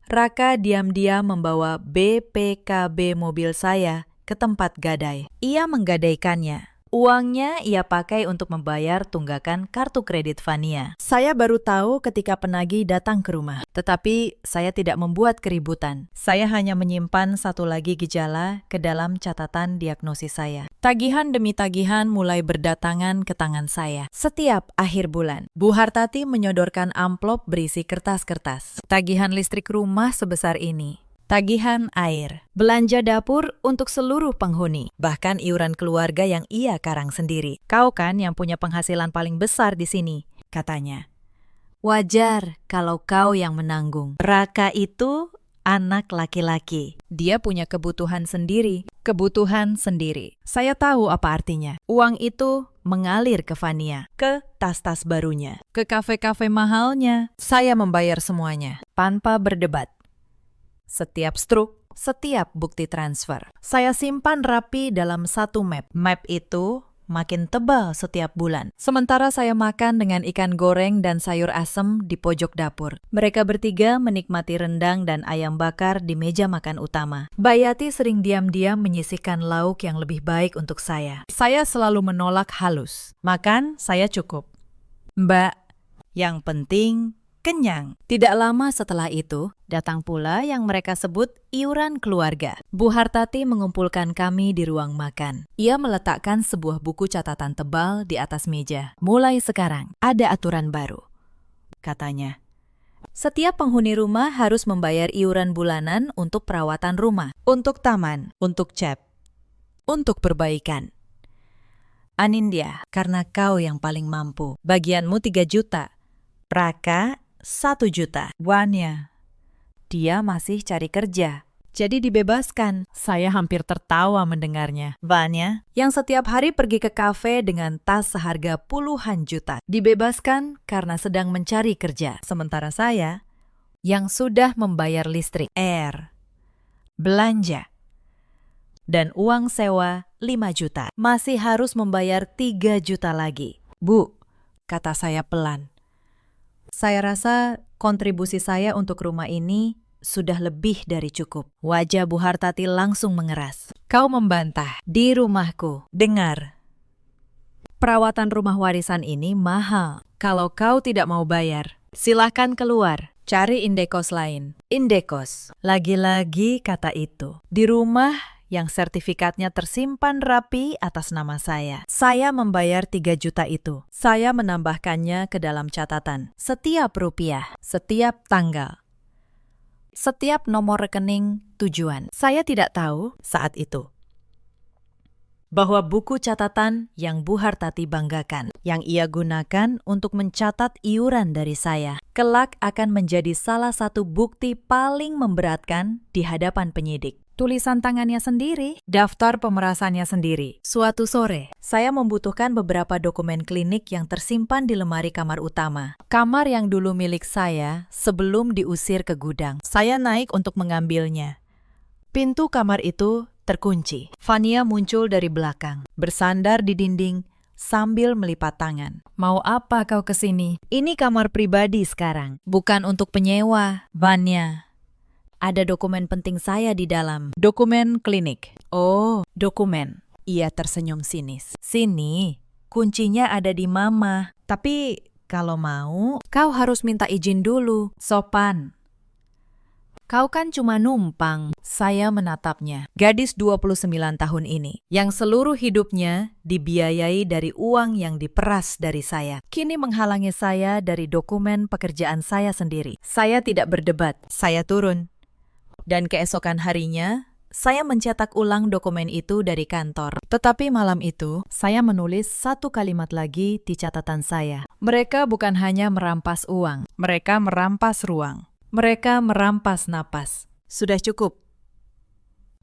A: Raka diam-diam membawa BPKB mobil saya ke tempat gadai. Ia menggadaikannya. Uangnya ia pakai untuk membayar tunggakan kartu kredit Fania. Saya baru tahu ketika penagih datang ke rumah. Tetapi saya tidak membuat keributan. Saya hanya menyimpan satu lagi gejala ke dalam catatan diagnosis saya. Tagihan demi tagihan mulai berdatangan ke tangan saya. Setiap akhir bulan, Bu Hartati menyodorkan amplop berisi kertas-kertas. Tagihan listrik rumah sebesar ini. Tagihan air, belanja dapur untuk seluruh penghuni, bahkan iuran keluarga yang ia karang sendiri. Kau kan yang punya penghasilan paling besar di sini, katanya. Wajar kalau kau yang menanggung. Raka itu anak laki-laki. Dia punya kebutuhan sendiri. Kebutuhan sendiri. Saya tahu apa artinya. Uang itu mengalir ke Fania, ke tas-tas barunya, ke kafe-kafe mahalnya. Saya membayar semuanya, tanpa berdebat. Setiap struk, setiap bukti transfer, saya simpan rapi dalam satu map. Map itu makin tebal setiap bulan. Sementara saya makan dengan ikan goreng dan sayur asem di pojok dapur. Mereka bertiga menikmati rendang dan ayam bakar di meja makan utama. Mbak Yati sering diam-diam menyisihkan lauk yang lebih baik untuk saya. Saya selalu menolak halus. Makan saya cukup. Mbak, yang penting kenyang. Tidak lama setelah itu, datang pula yang mereka sebut iuran keluarga. Bu Hartati mengumpulkan kami di ruang makan. Ia meletakkan sebuah buku catatan tebal di atas meja. Mulai sekarang, ada aturan baru, katanya. Setiap penghuni rumah harus membayar iuran bulanan untuk perawatan rumah, untuk taman, untuk cat, untuk perbaikan. Anindya, karena kau yang paling mampu, bagianmu 3 juta. Raka, 1 juta. Wanya, dia masih cari kerja. jadi dibebaskan. Saya hampir tertawa mendengarnya. Vanya, yang setiap hari pergi ke kafe dengan tas seharga puluhan juta, dibebaskan karena sedang mencari kerja. Sementara saya, yang sudah membayar listrik, air, belanja, dan uang sewa 5 juta, masih harus membayar 3 juta lagi. Bu, kata saya pelan. Saya rasa kontribusi saya untuk rumah ini sudah lebih dari cukup. Wajah Bu Hartati langsung mengeras. Kau membantah di rumahku. Dengar, perawatan rumah warisan ini mahal. Kalau kau tidak mau bayar, silahkan keluar. Cari indekos lain. Indekos. Lagi-lagi kata itu. Di rumah yang sertifikatnya tersimpan rapi atas nama saya. Saya membayar 3 juta itu. Saya menambahkannya ke dalam catatan. Setiap rupiah, setiap tanggal, setiap nomor rekening tujuan. Saya tidak tahu saat itu bahwa buku catatan yang Bu Hartati banggakan, yang ia gunakan untuk mencatat iuran dari saya, kelak akan menjadi salah satu bukti paling memberatkan di hadapan penyidik. Tulisan tangannya sendiri, daftar pemerasannya sendiri. Suatu sore, saya membutuhkan beberapa dokumen klinik yang tersimpan di lemari kamar utama. Kamar yang dulu milik saya sebelum diusir ke gudang. Saya naik untuk mengambilnya. Pintu kamar itu terkunci. Vania muncul dari belakang, bersandar di dinding sambil melipat tangan. Mau apa kau kesini? Ini kamar pribadi sekarang, bukan untuk penyewa, Vania. Ada dokumen penting saya di dalam. Dokumen klinik. Oh, dokumen. Ia tersenyum sinis. Sini, kuncinya ada di Mama. Tapi kalau mau, kau harus minta izin dulu. Sopan. Kau kan cuma numpang. Saya menatapnya. Gadis 29 tahun ini, yang seluruh hidupnya dibiayai dari uang yang diperas dari saya, kini menghalangi saya dari dokumen pekerjaan saya sendiri. Saya tidak berdebat. Saya turun. Dan keesokan harinya, saya mencetak ulang dokumen itu dari kantor. Tetapi malam itu, saya menulis satu kalimat lagi di catatan saya. Mereka bukan hanya merampas uang, mereka merampas ruang. Mereka merampas napas. Sudah cukup.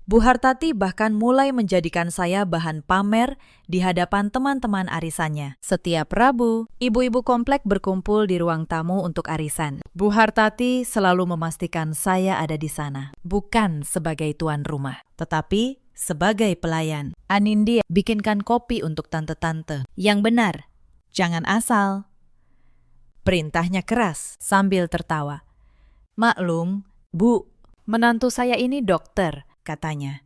A: Bu Hartati bahkan mulai menjadikan saya bahan pamer di hadapan teman-teman arisannya. Setiap Rabu, ibu-ibu komplek berkumpul di ruang tamu untuk arisan. Bu Hartati selalu memastikan saya ada di sana, bukan sebagai tuan rumah, tetapi sebagai pelayan. Anindya bikinkan kopi untuk tante-tante. Yang benar, jangan asal. Perintahnya keras sambil tertawa. Maklum, Bu, menantu saya ini dokter, katanya.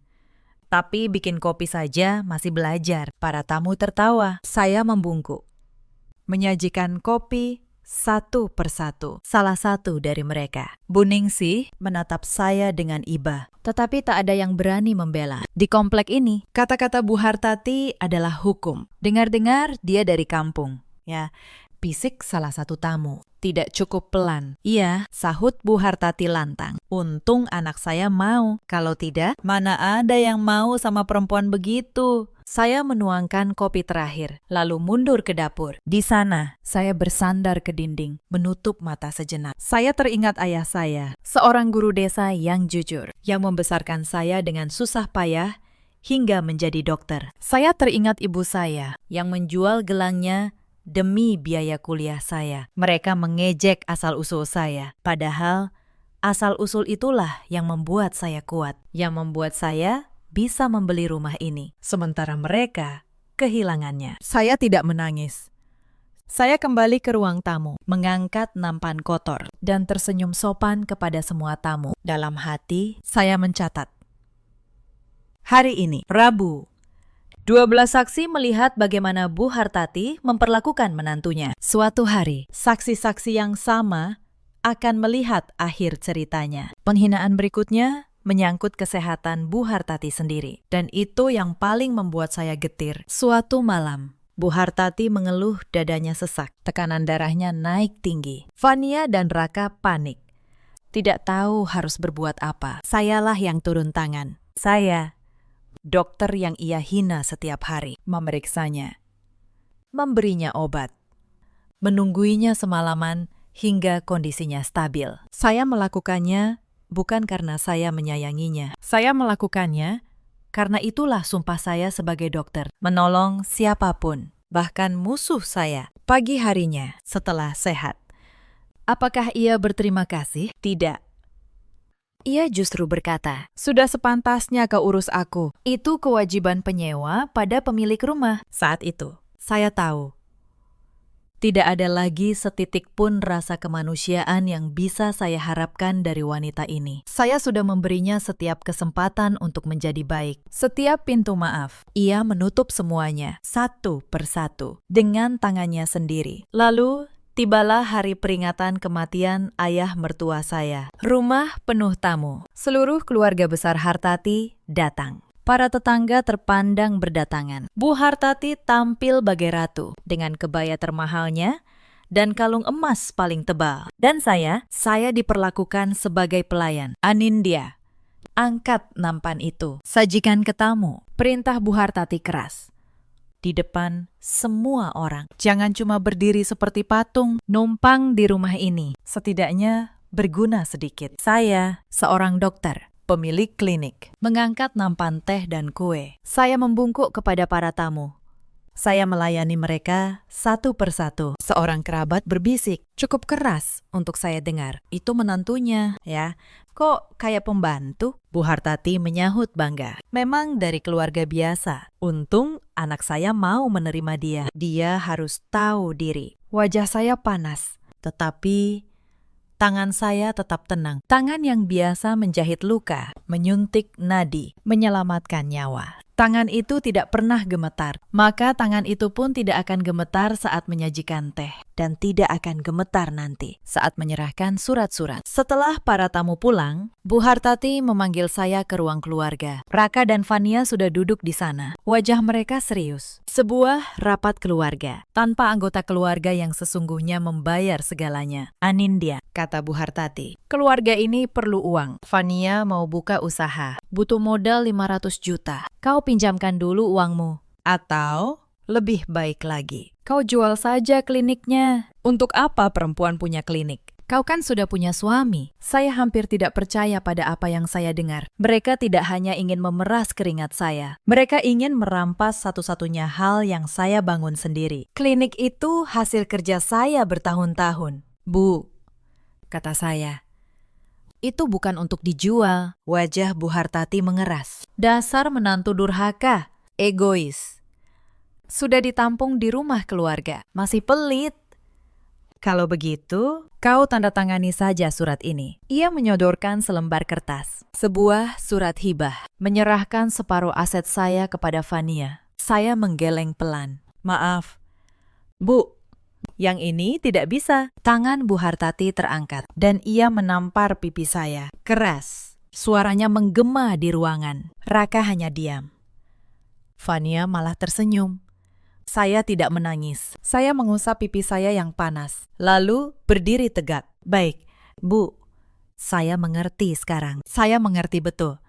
A: Tapi bikin kopi saja masih belajar. Para tamu tertawa. Saya membungkuk, menyajikan kopi satu persatu. Salah satu dari mereka, Bu Ningsih, menatap saya dengan iba. Tetapi tak ada yang berani membela. Di komplek ini, kata-kata Bu Hartati adalah hukum. Dengar-dengar dia dari kampung. Ya, bisik salah satu tamu. Tidak cukup pelan. Iya, sahut Bu Hartati lantang. Untung anak saya mau. Kalau tidak, mana ada yang mau sama perempuan begitu. Saya menuangkan kopi terakhir, lalu mundur ke dapur. Di sana, saya bersandar ke dinding, menutup mata sejenak. Saya teringat ayah saya, seorang guru desa yang jujur, yang membesarkan saya dengan susah payah hingga menjadi dokter. Saya teringat ibu saya, yang menjual gelangnya demi biaya kuliah saya. Mereka mengejek asal-usul saya. Padahal, asal-usul itulah yang membuat saya kuat. Yang membuat saya bisa membeli rumah ini. Sementara mereka kehilangannya. Saya tidak menangis. Saya kembali ke ruang tamu, mengangkat nampan kotor, dan tersenyum sopan kepada semua tamu. Dalam hati, saya mencatat. Hari ini, Rabu, 12 saksi melihat bagaimana Bu Hartati memperlakukan menantunya. Suatu hari, saksi-saksi yang sama akan melihat akhir ceritanya. Penghinaan berikutnya menyangkut kesehatan Bu Hartati sendiri. Dan itu yang paling membuat saya getir. Suatu malam, Bu Hartati mengeluh dadanya sesak. Tekanan darahnya naik tinggi. Vania dan Raka panik. Tidak tahu harus berbuat apa. Sayalah yang turun tangan. Saya, dokter yang ia hina setiap hari, memeriksanya, memberinya obat, menungguinya semalaman hingga kondisinya stabil. Saya melakukannya bukan karena saya menyayanginya. Saya melakukannya karena itulah sumpah saya sebagai dokter, menolong siapapun, bahkan musuh saya, pagi harinya setelah sehat. Apakah ia berterima kasih? Tidak. Ia justru berkata, "Sudah sepantasnya kau urus aku." Itu kewajiban penyewa pada pemilik rumah. Saat itu, saya tahu tidak ada lagi setitik pun rasa kemanusiaan yang bisa saya harapkan dari wanita ini. Saya sudah memberinya setiap kesempatan untuk menjadi baik. Setiap pintu maaf, ia menutup semuanya, satu persatu, dengan tangannya sendiri. Lalu, tibalah hari peringatan kematian ayah mertua saya. Rumah penuh tamu. Seluruh keluarga besar Hartati datang. Para tetangga terpandang berdatangan. Bu Hartati tampil bagai ratu dengan kebaya termahalnya dan kalung emas paling tebal. Dan saya diperlakukan sebagai pelayan. Anindya, angkat nampan itu. Sajikan ke tamu. Perintah Bu Hartati keras. Di depan semua orang. Jangan cuma berdiri seperti patung, numpang di rumah ini. Setidaknya berguna sedikit. Saya seorang dokter, pemilik klinik, mengangkat nampan teh dan kue. Saya membungkuk kepada para tamu. Saya melayani mereka satu persatu. Seorang kerabat berbisik, cukup keras untuk saya dengar. Itu menantunya, ya. Kok kayak pembantu? Bu Hartati menyahut bangga. Memang dari keluarga biasa. Untung anak saya mau menerima dia. Dia harus tahu diri. Wajah saya panas, tetapi tangan saya tetap tenang. Tangan yang biasa menjahit luka, menyuntik nadi, menyelamatkan nyawa. Tangan itu tidak pernah gemetar, maka tangan itu pun tidak akan gemetar saat menyajikan teh, dan tidak akan gemetar nanti saat menyerahkan surat-surat. Setelah para tamu pulang, Bu Hartati memanggil saya ke ruang keluarga. Raka dan Fania sudah duduk di sana. Wajah mereka serius. Sebuah rapat keluarga, tanpa anggota keluarga yang sesungguhnya membayar segalanya. Anindya, kata Bu Hartati. Keluarga ini perlu uang. Fania mau buka usaha, butuh modal 500 juta. Kau pinjamkan dulu uangmu. Atau lebih baik lagi, kau jual saja kliniknya. Untuk apa perempuan punya klinik? Kau kan sudah punya suami. Saya hampir tidak percaya pada apa yang saya dengar. Mereka tidak hanya ingin memeras keringat saya. Mereka ingin merampas satu-satunya hal yang saya bangun sendiri. Klinik itu hasil kerja saya bertahun-tahun. Bu, kata saya, itu bukan untuk dijual. Wajah Bu Hartati mengeras. Dasar menantu durhaka, egois. Sudah ditampung di rumah keluarga, masih pelit. Kalau begitu, kau tanda tangani saja surat ini. Ia menyodorkan selembar kertas. Sebuah surat hibah. Menyerahkan separuh aset saya kepada Fania. Saya menggeleng pelan. Maaf, Bu. Yang ini tidak bisa. Tangan Bu Hartati terangkat dan ia menampar pipi saya. Keras. Suaranya menggema di ruangan. Raka hanya diam. Fania malah tersenyum. Saya tidak menangis. Saya mengusap pipi saya yang panas. Lalu berdiri tegak. Baik, Bu. Saya mengerti sekarang. Saya mengerti betul.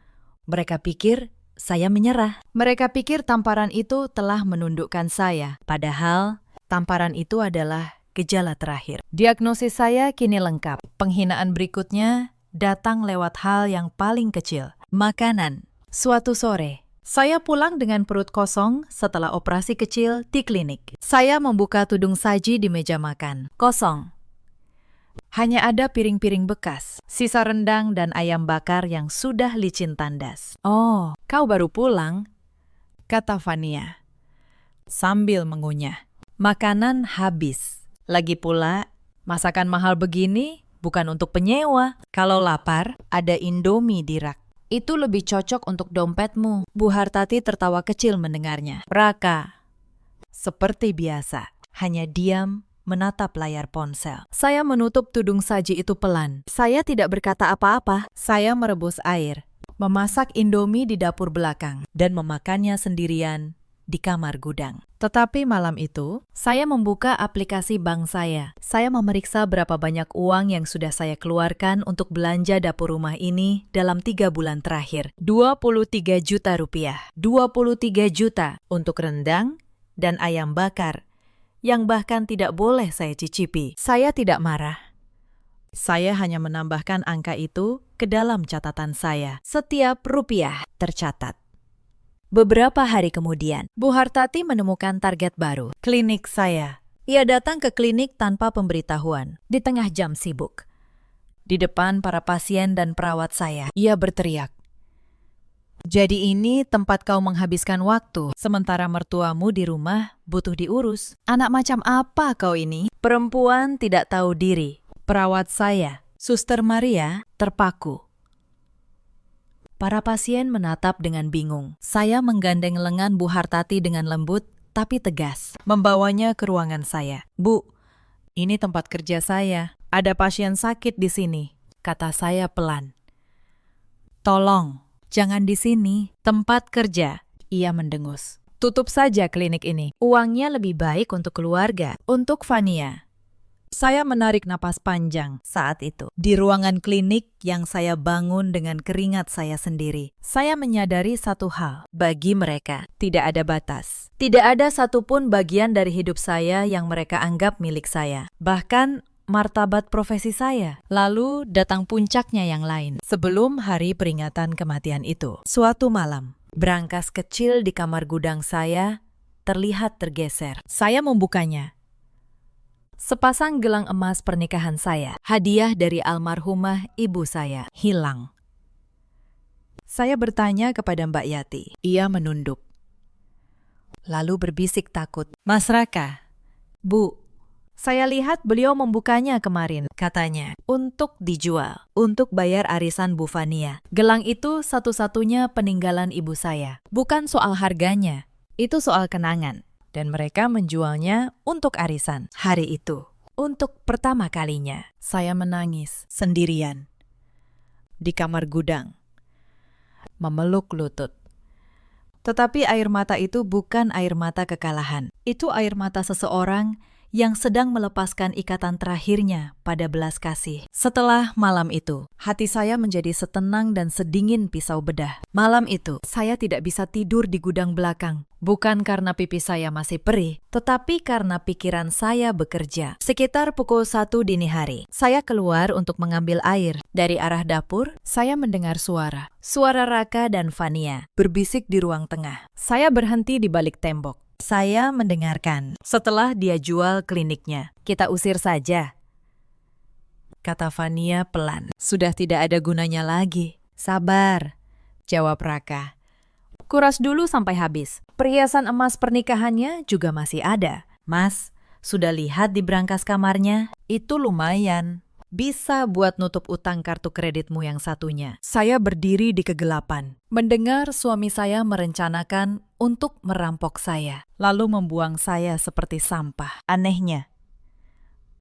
A: Mereka pikir saya menyerah. Mereka pikir tamparan itu telah menundukkan saya. Padahal tamparan itu adalah gejala terakhir. Diagnosis saya kini lengkap. Penghinaan berikutnya datang lewat hal yang paling kecil. Makanan. Suatu sore, saya pulang dengan perut kosong setelah operasi kecil di klinik. Saya membuka tudung saji di meja makan. Kosong. Hanya ada piring-piring bekas, sisa rendang dan ayam bakar yang sudah licin tandas. Oh, kau baru pulang, kata Fania sambil mengunyah. Makanan habis. Lagi pula, masakan mahal begini bukan untuk penyewa. Kalau lapar, ada Indomie di rak. Itu lebih cocok untuk dompetmu. Bu Hartati tertawa kecil mendengarnya. Raka, seperti biasa, hanya diam menatap layar ponsel. Saya menutup tudung saji itu pelan. Saya tidak berkata apa-apa. Saya merebus air, memasak Indomie di dapur belakang, dan memakannya sendirian di kamar gudang. Tetapi malam itu, saya membuka aplikasi bank saya. Saya memeriksa berapa banyak uang yang sudah saya keluarkan untuk belanja dapur rumah ini dalam 3 bulan terakhir. 23 juta rupiah. 23 juta untuk rendang dan ayam bakar, yang bahkan tidak boleh saya cicipi. Saya tidak marah. Saya hanya menambahkan angka itu ke dalam catatan saya. Setiap rupiah tercatat. Beberapa hari kemudian, Bu Hartati menemukan target baru, klinik saya. Ia datang ke klinik tanpa pemberitahuan, di tengah jam sibuk. Di depan para pasien dan perawat saya, ia berteriak, "Jadi ini tempat kau menghabiskan waktu, sementara mertuamu di rumah butuh diurus. Anak macam apa kau ini?" Perempuan tidak tahu diri. Perawat saya, Suster Maria, terpaku. Para pasien menatap dengan bingung. Saya menggandeng lengan Bu Hartati dengan lembut, tapi tegas, membawanya ke ruangan saya. "Bu, ini tempat kerja saya. Ada pasien sakit di sini," kata saya pelan. "Tolong, jangan di sini, tempat kerja," ia mendengus. "Tutup saja klinik ini. Uangnya lebih baik untuk keluarga, untuk Fania." Saya menarik napas panjang saat itu. Di ruangan klinik yang saya bangun dengan keringat saya sendiri, saya menyadari satu hal. Bagi mereka, tidak ada batas. Tidak ada satupun bagian dari hidup saya yang mereka anggap milik saya. Bahkan martabat profesi saya. Lalu datang puncaknya yang lain. Sebelum hari peringatan kematian itu, suatu malam, brankas kecil di kamar gudang saya terlihat tergeser. Saya membukanya. Sepasang gelang emas pernikahan saya, hadiah dari almarhumah ibu saya, hilang. Saya bertanya kepada Mbak Yati. Ia menunduk. Lalu berbisik takut, "Mas Raka." "Bu, saya lihat beliau membukanya kemarin," katanya, "untuk dijual, untuk bayar arisan Bu Fania. Gelang itu satu-satunya peninggalan ibu saya. Bukan soal harganya, itu soal kenangan. Dan mereka menjualnya untuk arisan. Hari itu, untuk pertama kalinya, saya menangis sendirian di kamar gudang, memeluk lutut. Tetapi air mata itu bukan air mata kekalahan. Itu air mata seseorang yang sedang melepaskan ikatan terakhirnya pada belas kasih. Setelah malam itu, hati saya menjadi setenang dan sedingin pisau bedah. Malam itu, saya tidak bisa tidur di gudang belakang. Bukan karena pipi saya masih perih, tetapi karena pikiran saya bekerja. Sekitar pukul 1 dini hari, saya keluar untuk mengambil air. Dari arah dapur, saya mendengar suara. Suara Raka dan Fania berbisik di ruang tengah. Saya berhenti di balik tembok. Saya mendengarkan. "Setelah dia jual kliniknya, kita usir saja," kata Fania pelan. "Sudah tidak ada gunanya lagi." "Sabar," jawab Raka. "Kuras dulu sampai habis. Perhiasan emas pernikahannya juga masih ada. Mas, sudah lihat di brankas kamarnya? Itu lumayan. Bisa buat nutup utang kartu kreditmu yang satunya." Saya berdiri di kegelapan, mendengar suami saya merencanakan untuk merampok saya, lalu membuang saya seperti sampah. Anehnya,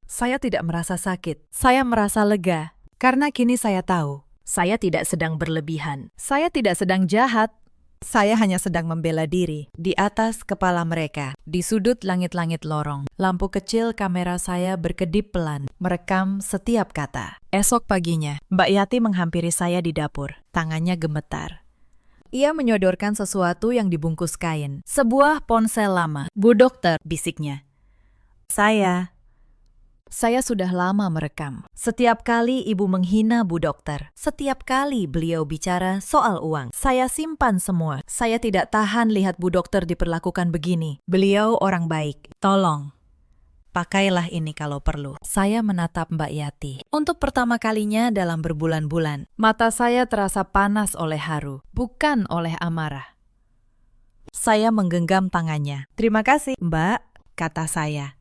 A: saya tidak merasa sakit. Saya merasa lega, karena kini saya tahu, saya tidak sedang berlebihan. Saya tidak sedang jahat. Saya hanya sedang membela diri. Di atas kepala mereka, di sudut langit-langit lorong, lampu kecil kamera saya berkedip pelan, merekam setiap kata. Esok paginya, Mbak Yati menghampiri saya di dapur. Tangannya gemetar. Ia menyodorkan sesuatu yang dibungkus kain. "Sebuah ponsel lama." "Bu dokter," bisiknya. Saya sudah lama merekam. Setiap kali ibu menghina Bu Dokter, setiap kali beliau bicara soal uang, saya simpan semua. Saya tidak tahan lihat Bu Dokter diperlakukan begini. Beliau orang baik. Tolong, pakailah ini kalau perlu. Saya menatap Mbak Yati. Untuk pertama kalinya dalam berbulan-bulan, mata saya terasa panas oleh haru, bukan oleh amarah. Saya menggenggam tangannya. "Terima kasih, Mbak," kata saya.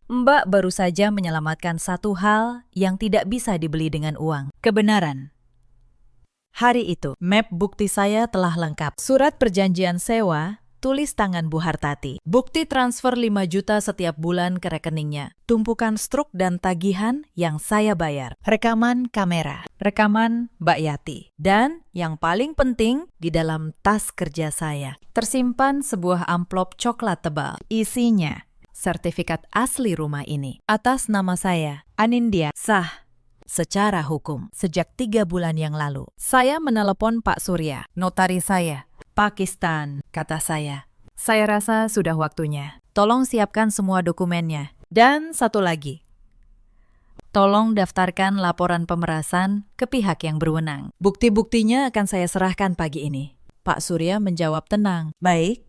A: Mbak baru saja menyelamatkan satu hal yang tidak bisa dibeli dengan uang. Kebenaran. Hari itu, map bukti saya telah lengkap. Surat perjanjian sewa, tulis tangan Bu Hartati. Bukti transfer 5 juta setiap bulan ke rekeningnya. Tumpukan struk dan tagihan yang saya bayar. Rekaman kamera. Rekaman Mbak Yati. Dan yang paling penting, di dalam tas kerja saya tersimpan sebuah amplop coklat tebal. Isinya sertifikat asli rumah ini atas nama saya, Anindya, sah secara hukum sejak 3 bulan yang lalu. Saya menelepon Pak Surya, notaris saya. "Pakistan," kata saya. "Saya rasa sudah waktunya. Tolong siapkan semua dokumennya. Dan satu lagi, Tolong daftarkan laporan pemerasan ke pihak yang berwenang. Bukti-buktinya akan saya serahkan pagi ini. Pak Surya menjawab tenang. Baik.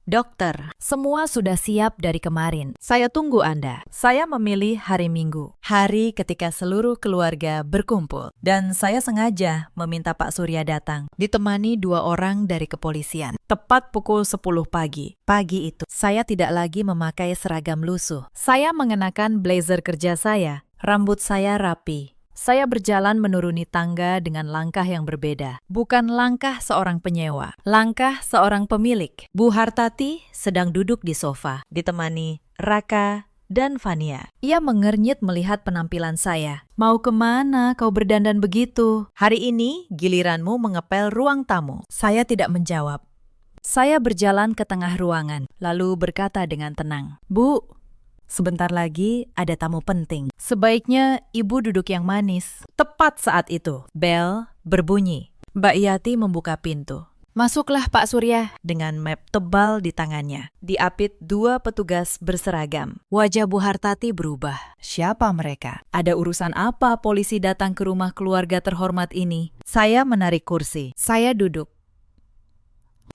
A: Dokter, semua sudah siap dari kemarin. Saya tunggu Anda. Saya memilih hari Minggu, hari ketika seluruh keluarga berkumpul. Dan saya sengaja meminta Pak Surya datang, ditemani 2 orang dari kepolisian. Tepat pukul 10 pagi. Pagi itu, saya tidak lagi memakai seragam lusuh. Saya mengenakan blazer kerja saya. Rambut saya rapi. Saya berjalan menuruni tangga dengan langkah yang berbeda. Bukan langkah seorang penyewa, langkah seorang pemilik. Bu Hartati sedang duduk di sofa, ditemani Raka dan Fania. Ia mengernyit melihat penampilan saya. Mau kemana kau berdandan begitu? Hari ini giliranmu mengepel ruang tamu. Saya tidak menjawab. Saya berjalan ke tengah ruangan, lalu berkata dengan tenang, Bu, sebentar lagi ada tamu penting. Sebaiknya ibu duduk yang manis. Tepat saat itu, bel berbunyi. Mbak Yati membuka pintu. Masuklah Pak Surya, dengan map tebal di tangannya. Diapit 2 petugas berseragam. Wajah Bu Hartati berubah. Siapa mereka? Ada urusan apa polisi datang ke rumah keluarga terhormat ini? Saya menarik kursi. Saya duduk.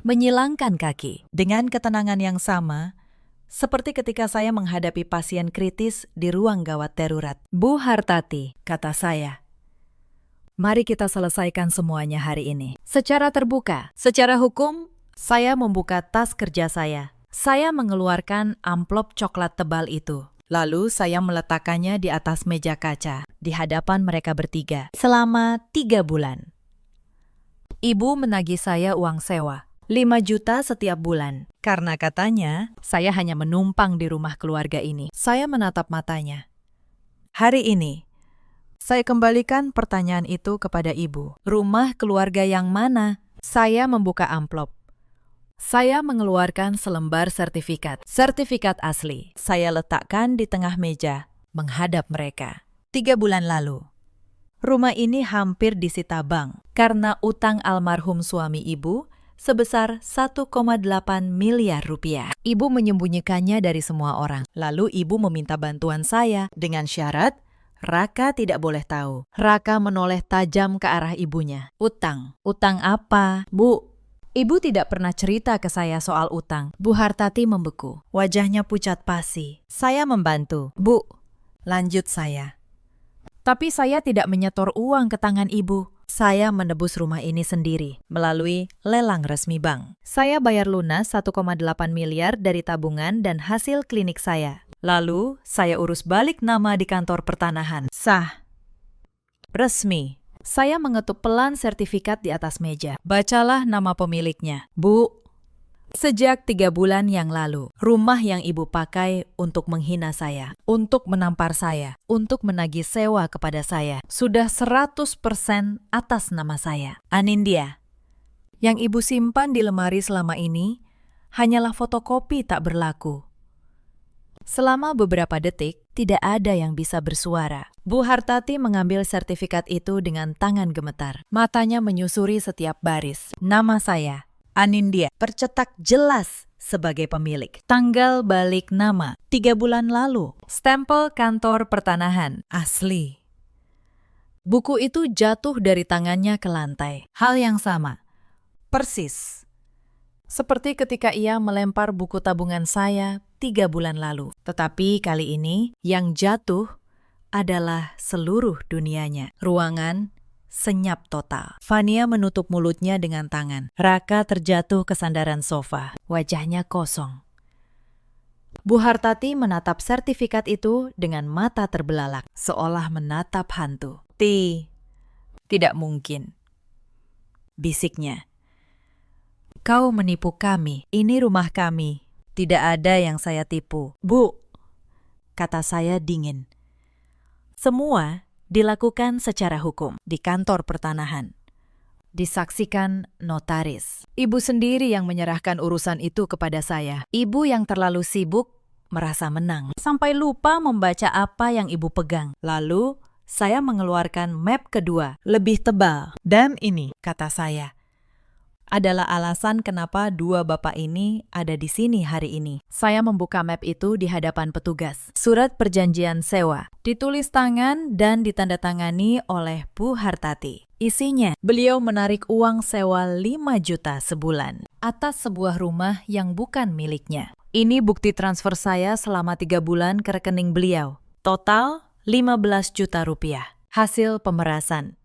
A: Menyilangkan kaki. Dengan ketenangan yang sama, seperti ketika saya menghadapi pasien kritis di ruang gawat darurat. Bu Hartati, kata saya. Mari kita selesaikan semuanya hari ini. Secara terbuka, secara hukum, saya membuka tas kerja saya. Saya mengeluarkan amplop coklat tebal itu. Lalu saya meletakkannya di atas meja kaca, di hadapan mereka bertiga, selama 3 bulan. Ibu menagih saya uang sewa. 5 juta setiap bulan. Karena katanya, saya hanya menumpang di rumah keluarga ini. Saya menatap matanya. Hari ini, saya kembalikan pertanyaan itu kepada ibu. Rumah keluarga yang mana? Saya membuka amplop. Saya mengeluarkan selembar sertifikat. Sertifikat asli. Saya letakkan di tengah meja, menghadap mereka. 3 bulan lalu. Rumah ini hampir disita bank. Karena utang almarhum suami ibu, sebesar 1,8 miliar rupiah. Ibu menyembunyikannya dari semua orang. Lalu ibu meminta bantuan saya dengan syarat Raka tidak boleh tahu. Raka menoleh tajam ke arah ibunya. Utang. Utang apa? Bu, ibu tidak pernah cerita ke saya soal utang. Bu Hartati membeku. Wajahnya pucat pasi. Saya membantu. Bu, lanjut saya. Tapi saya tidak menyetor uang ke tangan ibu. Saya menebus rumah ini sendiri melalui lelang resmi bank. Saya bayar lunas 1,8 miliar dari tabungan dan hasil klinik saya. Lalu, saya urus balik nama di kantor pertanahan. Sah. Resmi. Saya mengetuk pelan sertifikat di atas meja. Bacalah nama pemiliknya. Bu, sejak 3 bulan yang lalu, rumah yang ibu pakai untuk menghina saya, untuk menampar saya, untuk menagih sewa kepada saya, sudah 100% atas nama saya. Anindya, yang ibu simpan di lemari selama ini hanyalah fotokopi tak berlaku. Selama beberapa detik, tidak ada yang bisa bersuara. Bu Hartati mengambil sertifikat itu dengan tangan gemetar. Matanya menyusuri setiap baris. Nama saya, Anindya, tercetak jelas sebagai pemilik. Tanggal balik nama, 3 bulan lalu. Stempel kantor pertanahan, asli. Buku itu jatuh dari tangannya ke lantai. Hal yang sama, persis. Seperti ketika ia melempar buku tabungan saya 3 bulan lalu. Tetapi kali ini, yang jatuh adalah seluruh dunianya. Ruangan senyap total. Fania menutup mulutnya dengan tangan. Raka terjatuh ke sandaran sofa. Wajahnya kosong. Bu Hartati menatap sertifikat itu dengan mata terbelalak, seolah menatap hantu. Tidak mungkin, bisiknya. Kau menipu kami, ini rumah kami. Tidak ada yang saya tipu. Bu, kata saya dingin. Semua dilakukan secara hukum di kantor pertanahan. Disaksikan notaris. Ibu sendiri yang menyerahkan urusan itu kepada saya. Ibu yang terlalu sibuk merasa menang, sampai lupa membaca apa yang ibu pegang. Lalu, saya mengeluarkan map kedua, lebih tebal. Dan ini, kata saya, adalah alasan kenapa dua bapak ini ada di sini hari ini. Saya membuka map itu di hadapan petugas. Surat perjanjian sewa, ditulis tangan dan ditandatangani oleh Bu Hartati. Isinya, beliau menarik uang sewa 5 juta sebulan atas sebuah rumah yang bukan miliknya. Ini bukti transfer saya selama 3 bulan ke rekening beliau. Total 15 juta rupiah. Hasil pemerasan.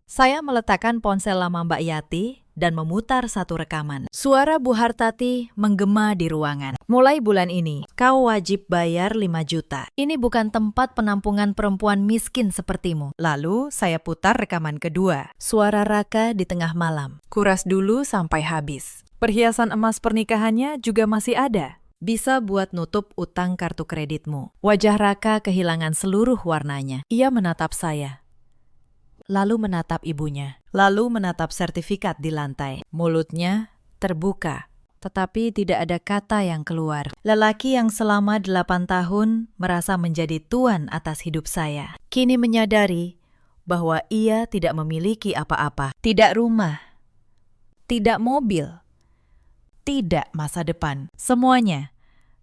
A: Saya meletakkan ponsel lama Mbak Yati dan memutar satu rekaman. Suara Bu Hartati menggema di ruangan. Mulai bulan ini, kau wajib bayar 5 juta. Ini bukan tempat penampungan perempuan miskin sepertimu. Lalu saya putar rekaman kedua. Suara Raka di tengah malam. Kuras dulu sampai habis. Perhiasan emas pernikahannya juga masih ada. Bisa buat nutup utang kartu kreditmu. Wajah Raka kehilangan seluruh warnanya. Ia menatap saya. Lalu menatap ibunya, lalu menatap sertifikat di lantai. Mulutnya terbuka, tetapi tidak ada kata yang keluar. Lelaki yang selama 8 tahun merasa menjadi tuan atas hidup saya, kini menyadari bahwa ia tidak memiliki apa-apa. Tidak rumah, tidak mobil, tidak masa depan. Semuanya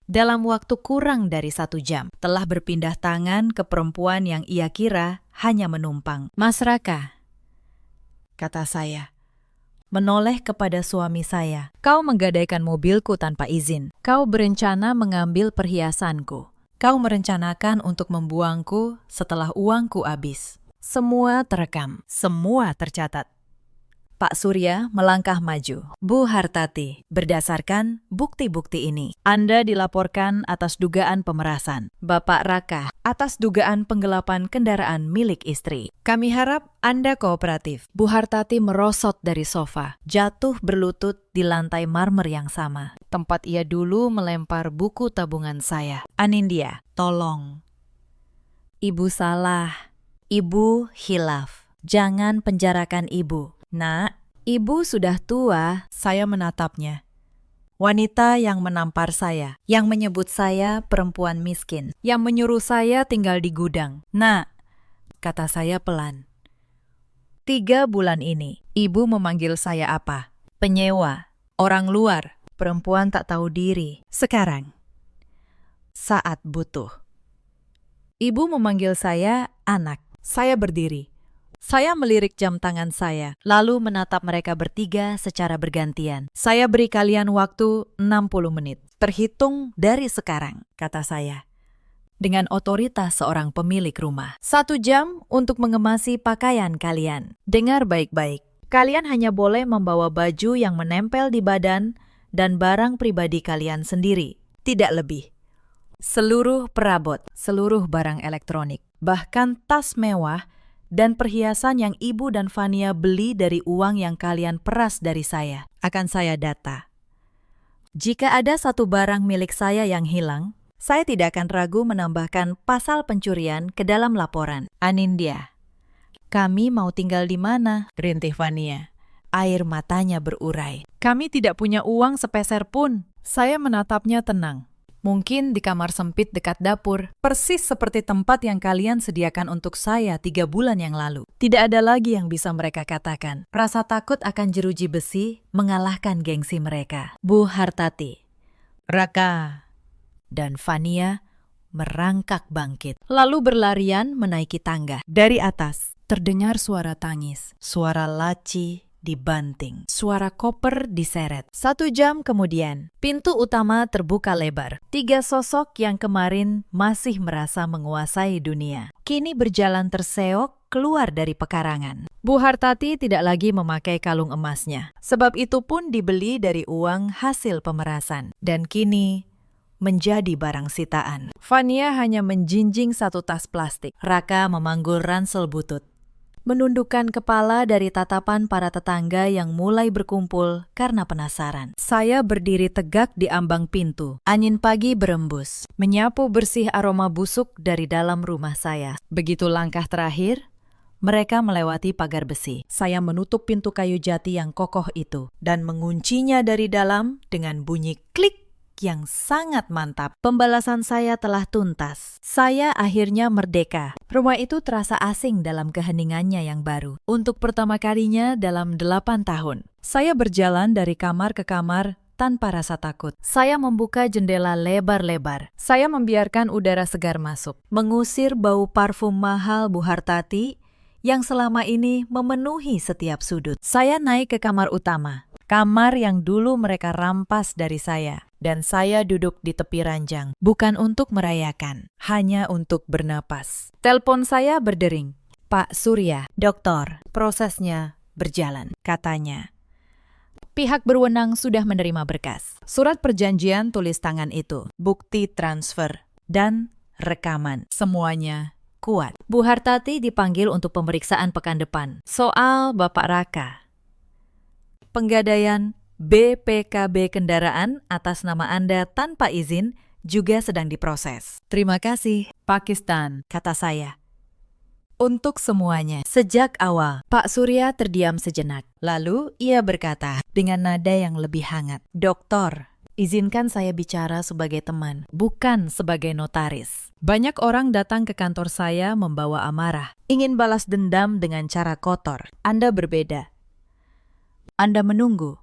A: dalam waktu kurang dari 1 jam, telah berpindah tangan ke perempuan yang ia kira hanya menumpang. Mas Raka, kata saya, menoleh kepada suami saya. Kau menggadaikan mobilku tanpa izin. Kau berencana mengambil perhiasanku. Kau merencanakan untuk membuangku setelah uangku habis. Semua terekam, semua tercatat. Pak Surya melangkah maju. Bu Hartati, berdasarkan bukti-bukti ini, Anda dilaporkan atas dugaan pemerasan. Bapak Raka, atas dugaan penggelapan kendaraan milik istri. Kami harap Anda kooperatif. Bu Hartati merosot dari sofa, jatuh berlutut di lantai marmer yang sama. Tempat ia dulu melempar buku tabungan saya. Anindya, tolong. Ibu salah. Ibu hilaf. Jangan penjarakan ibu. Nak, ibu sudah tua, saya menatapnya. Wanita yang menampar saya, yang menyebut saya perempuan miskin, yang menyuruh saya tinggal di gudang. Nak, kata saya pelan. 3 bulan ini, ibu memanggil saya apa? Penyewa, orang luar, perempuan tak tahu diri. Sekarang, saat butuh. Ibu memanggil saya anak. Saya berdiri. Saya melirik jam tangan saya, lalu menatap mereka bertiga secara bergantian. Saya beri kalian waktu 60 menit. Terhitung dari sekarang, kata saya. Dengan otoritas seorang pemilik rumah. 1 jam untuk mengemasi pakaian kalian. Dengar baik-baik. Kalian hanya boleh membawa baju yang menempel di badan dan barang pribadi kalian sendiri. Tidak lebih. Seluruh perabot, seluruh barang elektronik, bahkan tas mewah, dan perhiasan yang ibu dan Fania beli dari uang yang kalian peras dari saya, akan saya data. Jika ada satu barang milik saya yang hilang, saya tidak akan ragu menambahkan pasal pencurian ke dalam laporan. Anindya, kami mau tinggal di mana? Rintih Fania. Air matanya berurai. Kami tidak punya uang sepeser pun. Saya menatapnya tenang. Mungkin di kamar sempit dekat dapur, persis seperti tempat yang kalian sediakan untuk saya 3 bulan yang lalu. Tidak ada lagi yang bisa mereka katakan. Rasa takut akan jeruji besi mengalahkan gengsi mereka. Bu Hartati, Raka, dan Fania merangkak bangkit. Lalu berlarian menaiki tangga. Dari atas, terdengar suara tangis, suara laci dibanting, suara koper diseret. 1 jam kemudian, pintu utama terbuka lebar. 3 sosok yang kemarin masih merasa menguasai dunia, kini berjalan terseok keluar dari pekarangan. Bu Hartati tidak lagi memakai kalung emasnya, sebab itu pun dibeli dari uang hasil pemerasan, dan kini menjadi barang sitaan. Fania hanya menjinjing 1 tas plastik. Raka memanggul ransel butut, menundukkan kepala dari tatapan para tetangga yang mulai berkumpul karena penasaran. Saya berdiri tegak di ambang pintu. Angin pagi berembus, menyapu bersih aroma busuk dari dalam rumah saya. Begitu langkah terakhir, mereka melewati pagar besi. Saya menutup pintu kayu jati yang kokoh itu dan menguncinya dari dalam dengan bunyi klik. yang sangat mantap. Pembalasan saya telah tuntas. Saya akhirnya merdeka. Rumah itu terasa asing dalam keheningannya yang baru. Untuk pertama kalinya dalam 8 tahun. Saya berjalan dari kamar ke kamar tanpa rasa takut. Saya membuka jendela lebar-lebar. Saya membiarkan udara segar masuk. Mengusir bau parfum mahal Bu Hartati yang selama ini memenuhi setiap sudut. Saya naik ke kamar utama. Kamar yang dulu mereka rampas dari saya. Dan saya duduk di tepi ranjang. Bukan untuk merayakan, hanya untuk bernapas. Telepon saya berdering. Pak Surya, dokter, prosesnya berjalan, katanya. Pihak berwenang sudah menerima berkas. Surat perjanjian tulis tangan itu, bukti transfer, dan rekaman. Semuanya kuat. Bu Hartati dipanggil untuk pemeriksaan pekan depan. Soal Bapak Raka. Penggadaian BPKB kendaraan atas nama Anda tanpa izin juga sedang diproses. Terima kasih, Pakistan, kata saya. Untuk semuanya. Sejak awal, Pak Surya terdiam sejenak. Lalu ia berkata dengan nada yang lebih hangat, "Doktor, izinkan saya bicara sebagai teman, bukan sebagai notaris. Banyak orang datang ke kantor saya membawa amarah, ingin balas dendam dengan cara kotor. Anda berbeda. Anda menunggu.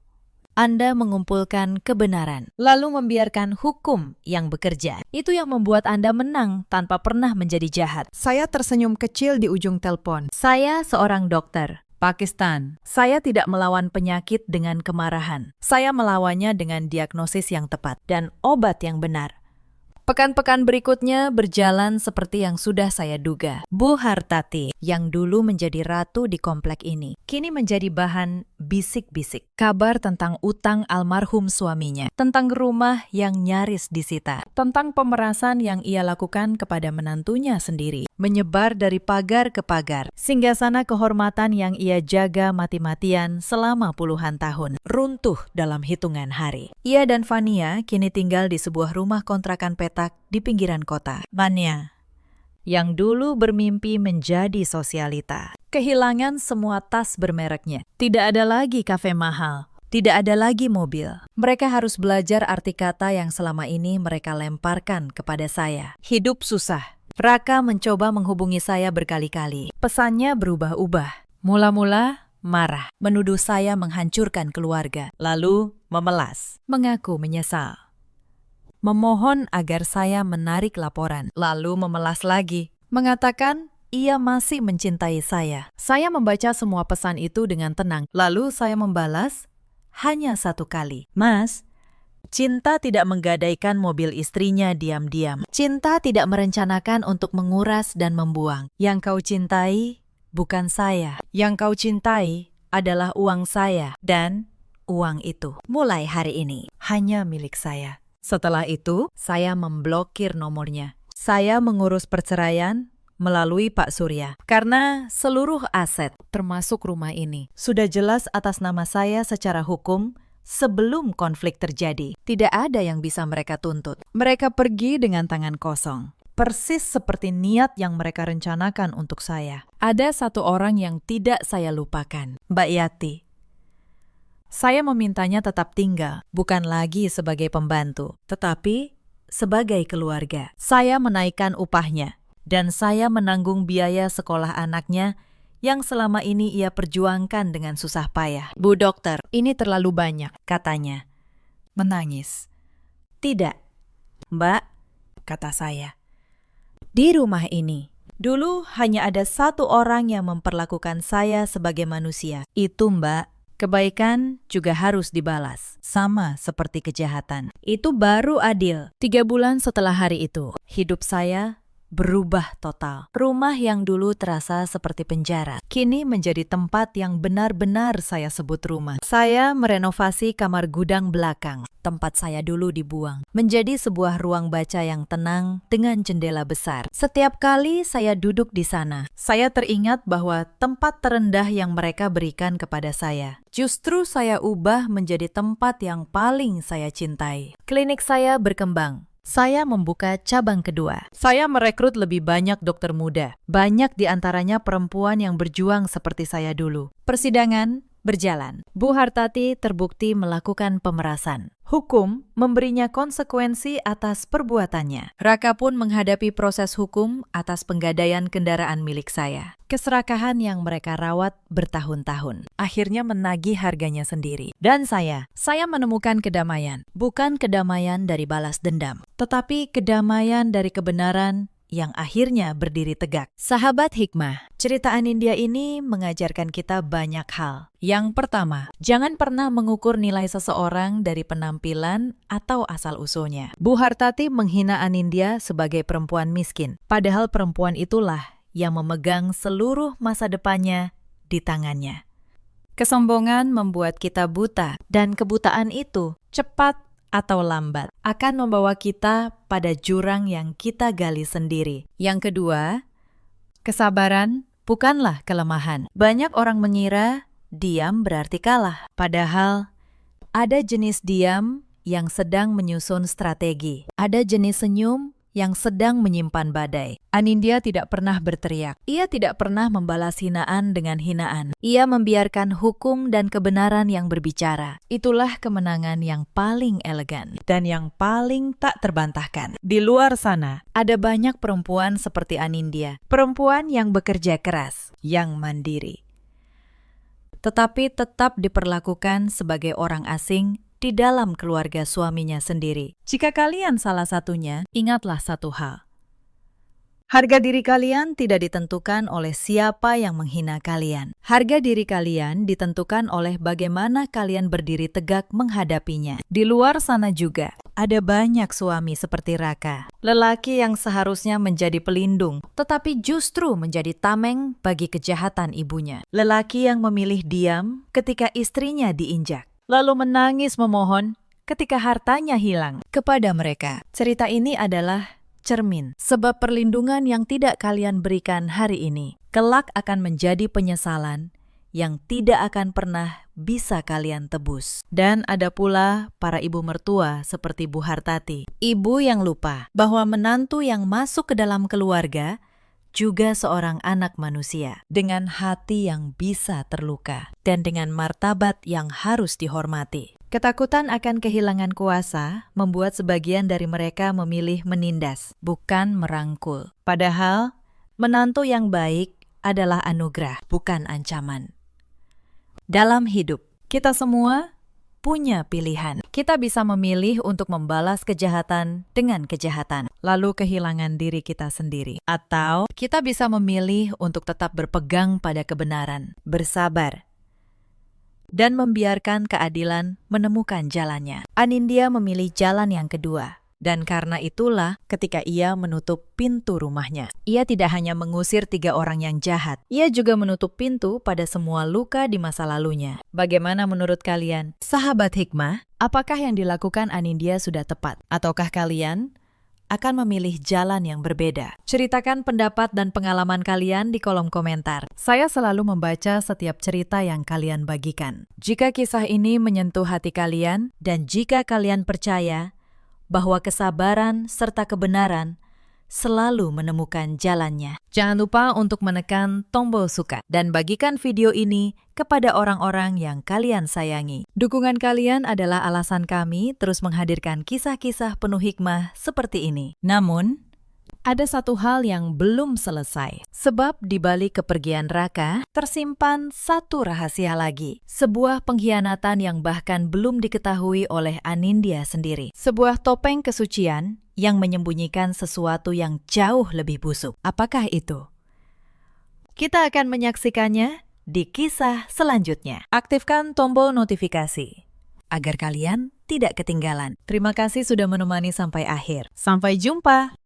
A: Anda mengumpulkan kebenaran, lalu membiarkan hukum yang bekerja. Itu yang membuat Anda menang tanpa pernah menjadi jahat." Saya tersenyum kecil di ujung telepon. Saya seorang dokter. Pakistan. Saya tidak melawan penyakit dengan kemarahan. Saya melawannya dengan diagnosis yang tepat dan obat yang benar. Pekan-pekan berikutnya berjalan seperti yang sudah saya duga. Bu Hartati, yang dulu menjadi ratu di komplek ini, kini menjadi bahan bisik-bisik. Kabar tentang utang almarhum suaminya, tentang rumah yang nyaris disita, tentang pemerasan yang ia lakukan kepada menantunya sendiri, menyebar dari pagar ke pagar. Singgasana kehormatan yang ia jaga mati-matian selama puluhan tahun, runtuh dalam hitungan hari. Ia dan Fania kini tinggal di sebuah rumah kontrakan petak di pinggiran kota. Mania, yang dulu bermimpi menjadi sosialita, kehilangan semua tas bermereknya. Tidak ada lagi kafe mahal, tidak ada lagi mobil. Mereka harus belajar arti kata yang selama ini mereka lemparkan kepada saya. Hidup susah. Raka mencoba menghubungi saya berkali-kali. Pesannya berubah-ubah. Mula-mula marah, menuduh saya menghancurkan keluarga, lalu memelas, mengaku menyesal. Memohon agar saya menarik laporan, lalu memelas lagi, mengatakan ia masih mencintai saya. Saya membaca semua pesan itu dengan tenang, lalu saya membalas hanya satu kali. Mas, cinta tidak menggadaikan mobil istrinya diam-diam. Cinta tidak merencanakan untuk menguras dan membuang. Yang kau cintai bukan saya. Yang kau cintai adalah uang saya, dan uang itu mulai hari ini hanya milik saya. Setelah itu, saya memblokir nomornya. Saya mengurus perceraian melalui Pak Surya. Karena seluruh aset, termasuk rumah ini, sudah jelas atas nama saya secara hukum sebelum konflik terjadi. Tidak ada yang bisa mereka tuntut. Mereka pergi dengan tangan kosong. Persis seperti niat yang mereka rencanakan untuk saya. Ada satu orang yang tidak saya lupakan, Mbak Yati. Saya memintanya tetap tinggal, bukan lagi sebagai pembantu, tetapi sebagai keluarga. Saya menaikkan upahnya, dan saya menanggung biaya sekolah anaknya yang selama ini ia perjuangkan dengan susah payah. Bu dokter, ini terlalu banyak, katanya. Menangis. Tidak, Mbak, kata saya. Di rumah ini, dulu hanya ada satu orang yang memperlakukan saya sebagai manusia. Itu Mbak. Kebaikan juga harus dibalas, sama seperti kejahatan. Itu baru adil. 3 bulan setelah hari itu, hidup saya berubah total. Rumah yang dulu terasa seperti penjara, kini menjadi tempat yang benar-benar saya sebut rumah. Saya merenovasi kamar gudang belakang, tempat saya dulu dibuang, menjadi sebuah ruang baca yang tenang dengan jendela besar. Setiap kali saya duduk di sana, saya teringat bahwa tempat terendah yang mereka berikan kepada saya, justru saya ubah menjadi tempat yang paling saya cintai. Klinik saya berkembang. Saya membuka cabang kedua. Saya merekrut lebih banyak dokter muda. Banyak di antaranya perempuan yang berjuang seperti saya dulu. Persidangan berjalan. Bu Hartati terbukti melakukan pemerasan. Hukum memberinya konsekuensi atas perbuatannya. Raka pun menghadapi proses hukum atas penggadaian kendaraan milik saya. Keserakahan yang mereka rawat bertahun-tahun. Akhirnya menagih harganya sendiri. Dan saya menemukan kedamaian. Bukan kedamaian dari balas dendam, tetapi kedamaian dari kebenaran yang akhirnya berdiri tegak. Sahabat hikmah, cerita Anindya ini mengajarkan kita banyak hal. Yang pertama, jangan pernah mengukur nilai seseorang dari penampilan atau asal-usulnya. Bu Hartati menghina Anindya sebagai perempuan miskin, padahal perempuan itulah yang memegang seluruh masa depannya di tangannya. Kesombongan membuat kita buta, dan kebutaan itu cepat atau lambat akan membawa kita pada jurang yang kita gali sendiri. Yang kedua, kesabaran bukanlah kelemahan. Banyak orang mengira diam berarti kalah, padahal ada jenis diam yang sedang menyusun strategi. Ada jenis senyum yang sedang menyimpan badai. Anindya tidak pernah berteriak. Ia tidak pernah membalas hinaan dengan hinaan. Ia membiarkan hukum dan kebenaran yang berbicara. Itulah kemenangan yang paling elegan dan yang paling tak terbantahkan. Di luar sana, ada banyak perempuan seperti Anindya. Perempuan yang bekerja keras, yang mandiri, tetapi tetap diperlakukan sebagai orang asing di dalam keluarga suaminya sendiri. Jika kalian salah satunya, ingatlah satu hal. Harga diri kalian tidak ditentukan oleh siapa yang menghina kalian. Harga diri kalian ditentukan oleh bagaimana kalian berdiri tegak menghadapinya. Di luar sana juga, ada banyak suami seperti Raka. Lelaki yang seharusnya menjadi pelindung, tetapi justru menjadi tameng bagi kejahatan ibunya. Lelaki yang memilih diam ketika istrinya diinjak, lalu menangis memohon ketika hartanya hilang kepada mereka. Cerita ini adalah cermin, sebab perlindungan yang tidak kalian berikan hari ini, kelak akan menjadi penyesalan yang tidak akan pernah bisa kalian tebus. Dan ada pula para ibu mertua seperti Bu Hartati, ibu yang lupa bahwa menantu yang masuk ke dalam keluarga juga seorang anak manusia, dengan hati yang bisa terluka, dan dengan martabat yang harus dihormati. Ketakutan akan kehilangan kuasa membuat sebagian dari mereka memilih menindas, bukan merangkul. Padahal, menantu yang baik adalah anugerah, bukan ancaman. Dalam hidup, kita semua punya pilihan. Kita bisa memilih untuk membalas kejahatan dengan kejahatan, lalu kehilangan diri kita sendiri. Atau kita bisa memilih untuk tetap berpegang pada kebenaran, bersabar, dan membiarkan keadilan menemukan jalannya. Anindya memilih jalan yang kedua. Dan karena itulah ketika ia menutup pintu rumahnya, ia tidak hanya mengusir 3 orang yang jahat, ia juga menutup pintu pada semua luka di masa lalunya. Bagaimana menurut kalian? Sahabat hikmah, apakah yang dilakukan Anindya sudah tepat? Ataukah kalian akan memilih jalan yang berbeda? Ceritakan pendapat dan pengalaman kalian di kolom komentar. Saya selalu membaca setiap cerita yang kalian bagikan. Jika kisah ini menyentuh hati kalian, dan jika kalian percaya bahwa kesabaran serta kebenaran selalu menemukan jalannya, jangan lupa untuk menekan tombol suka dan bagikan video ini kepada orang-orang yang kalian sayangi. Dukungan kalian adalah alasan kami terus menghadirkan kisah-kisah penuh hikmah seperti ini. Namun, ada satu hal yang belum selesai, sebab di balik kepergian Raka tersimpan satu rahasia lagi. Sebuah pengkhianatan yang bahkan belum diketahui oleh Anindya sendiri. Sebuah topeng kesucian yang menyembunyikan sesuatu yang jauh lebih busuk. Apakah itu? Kita akan menyaksikannya di kisah selanjutnya. Aktifkan tombol notifikasi agar kalian tidak ketinggalan. Terima kasih sudah menemani sampai akhir. Sampai jumpa!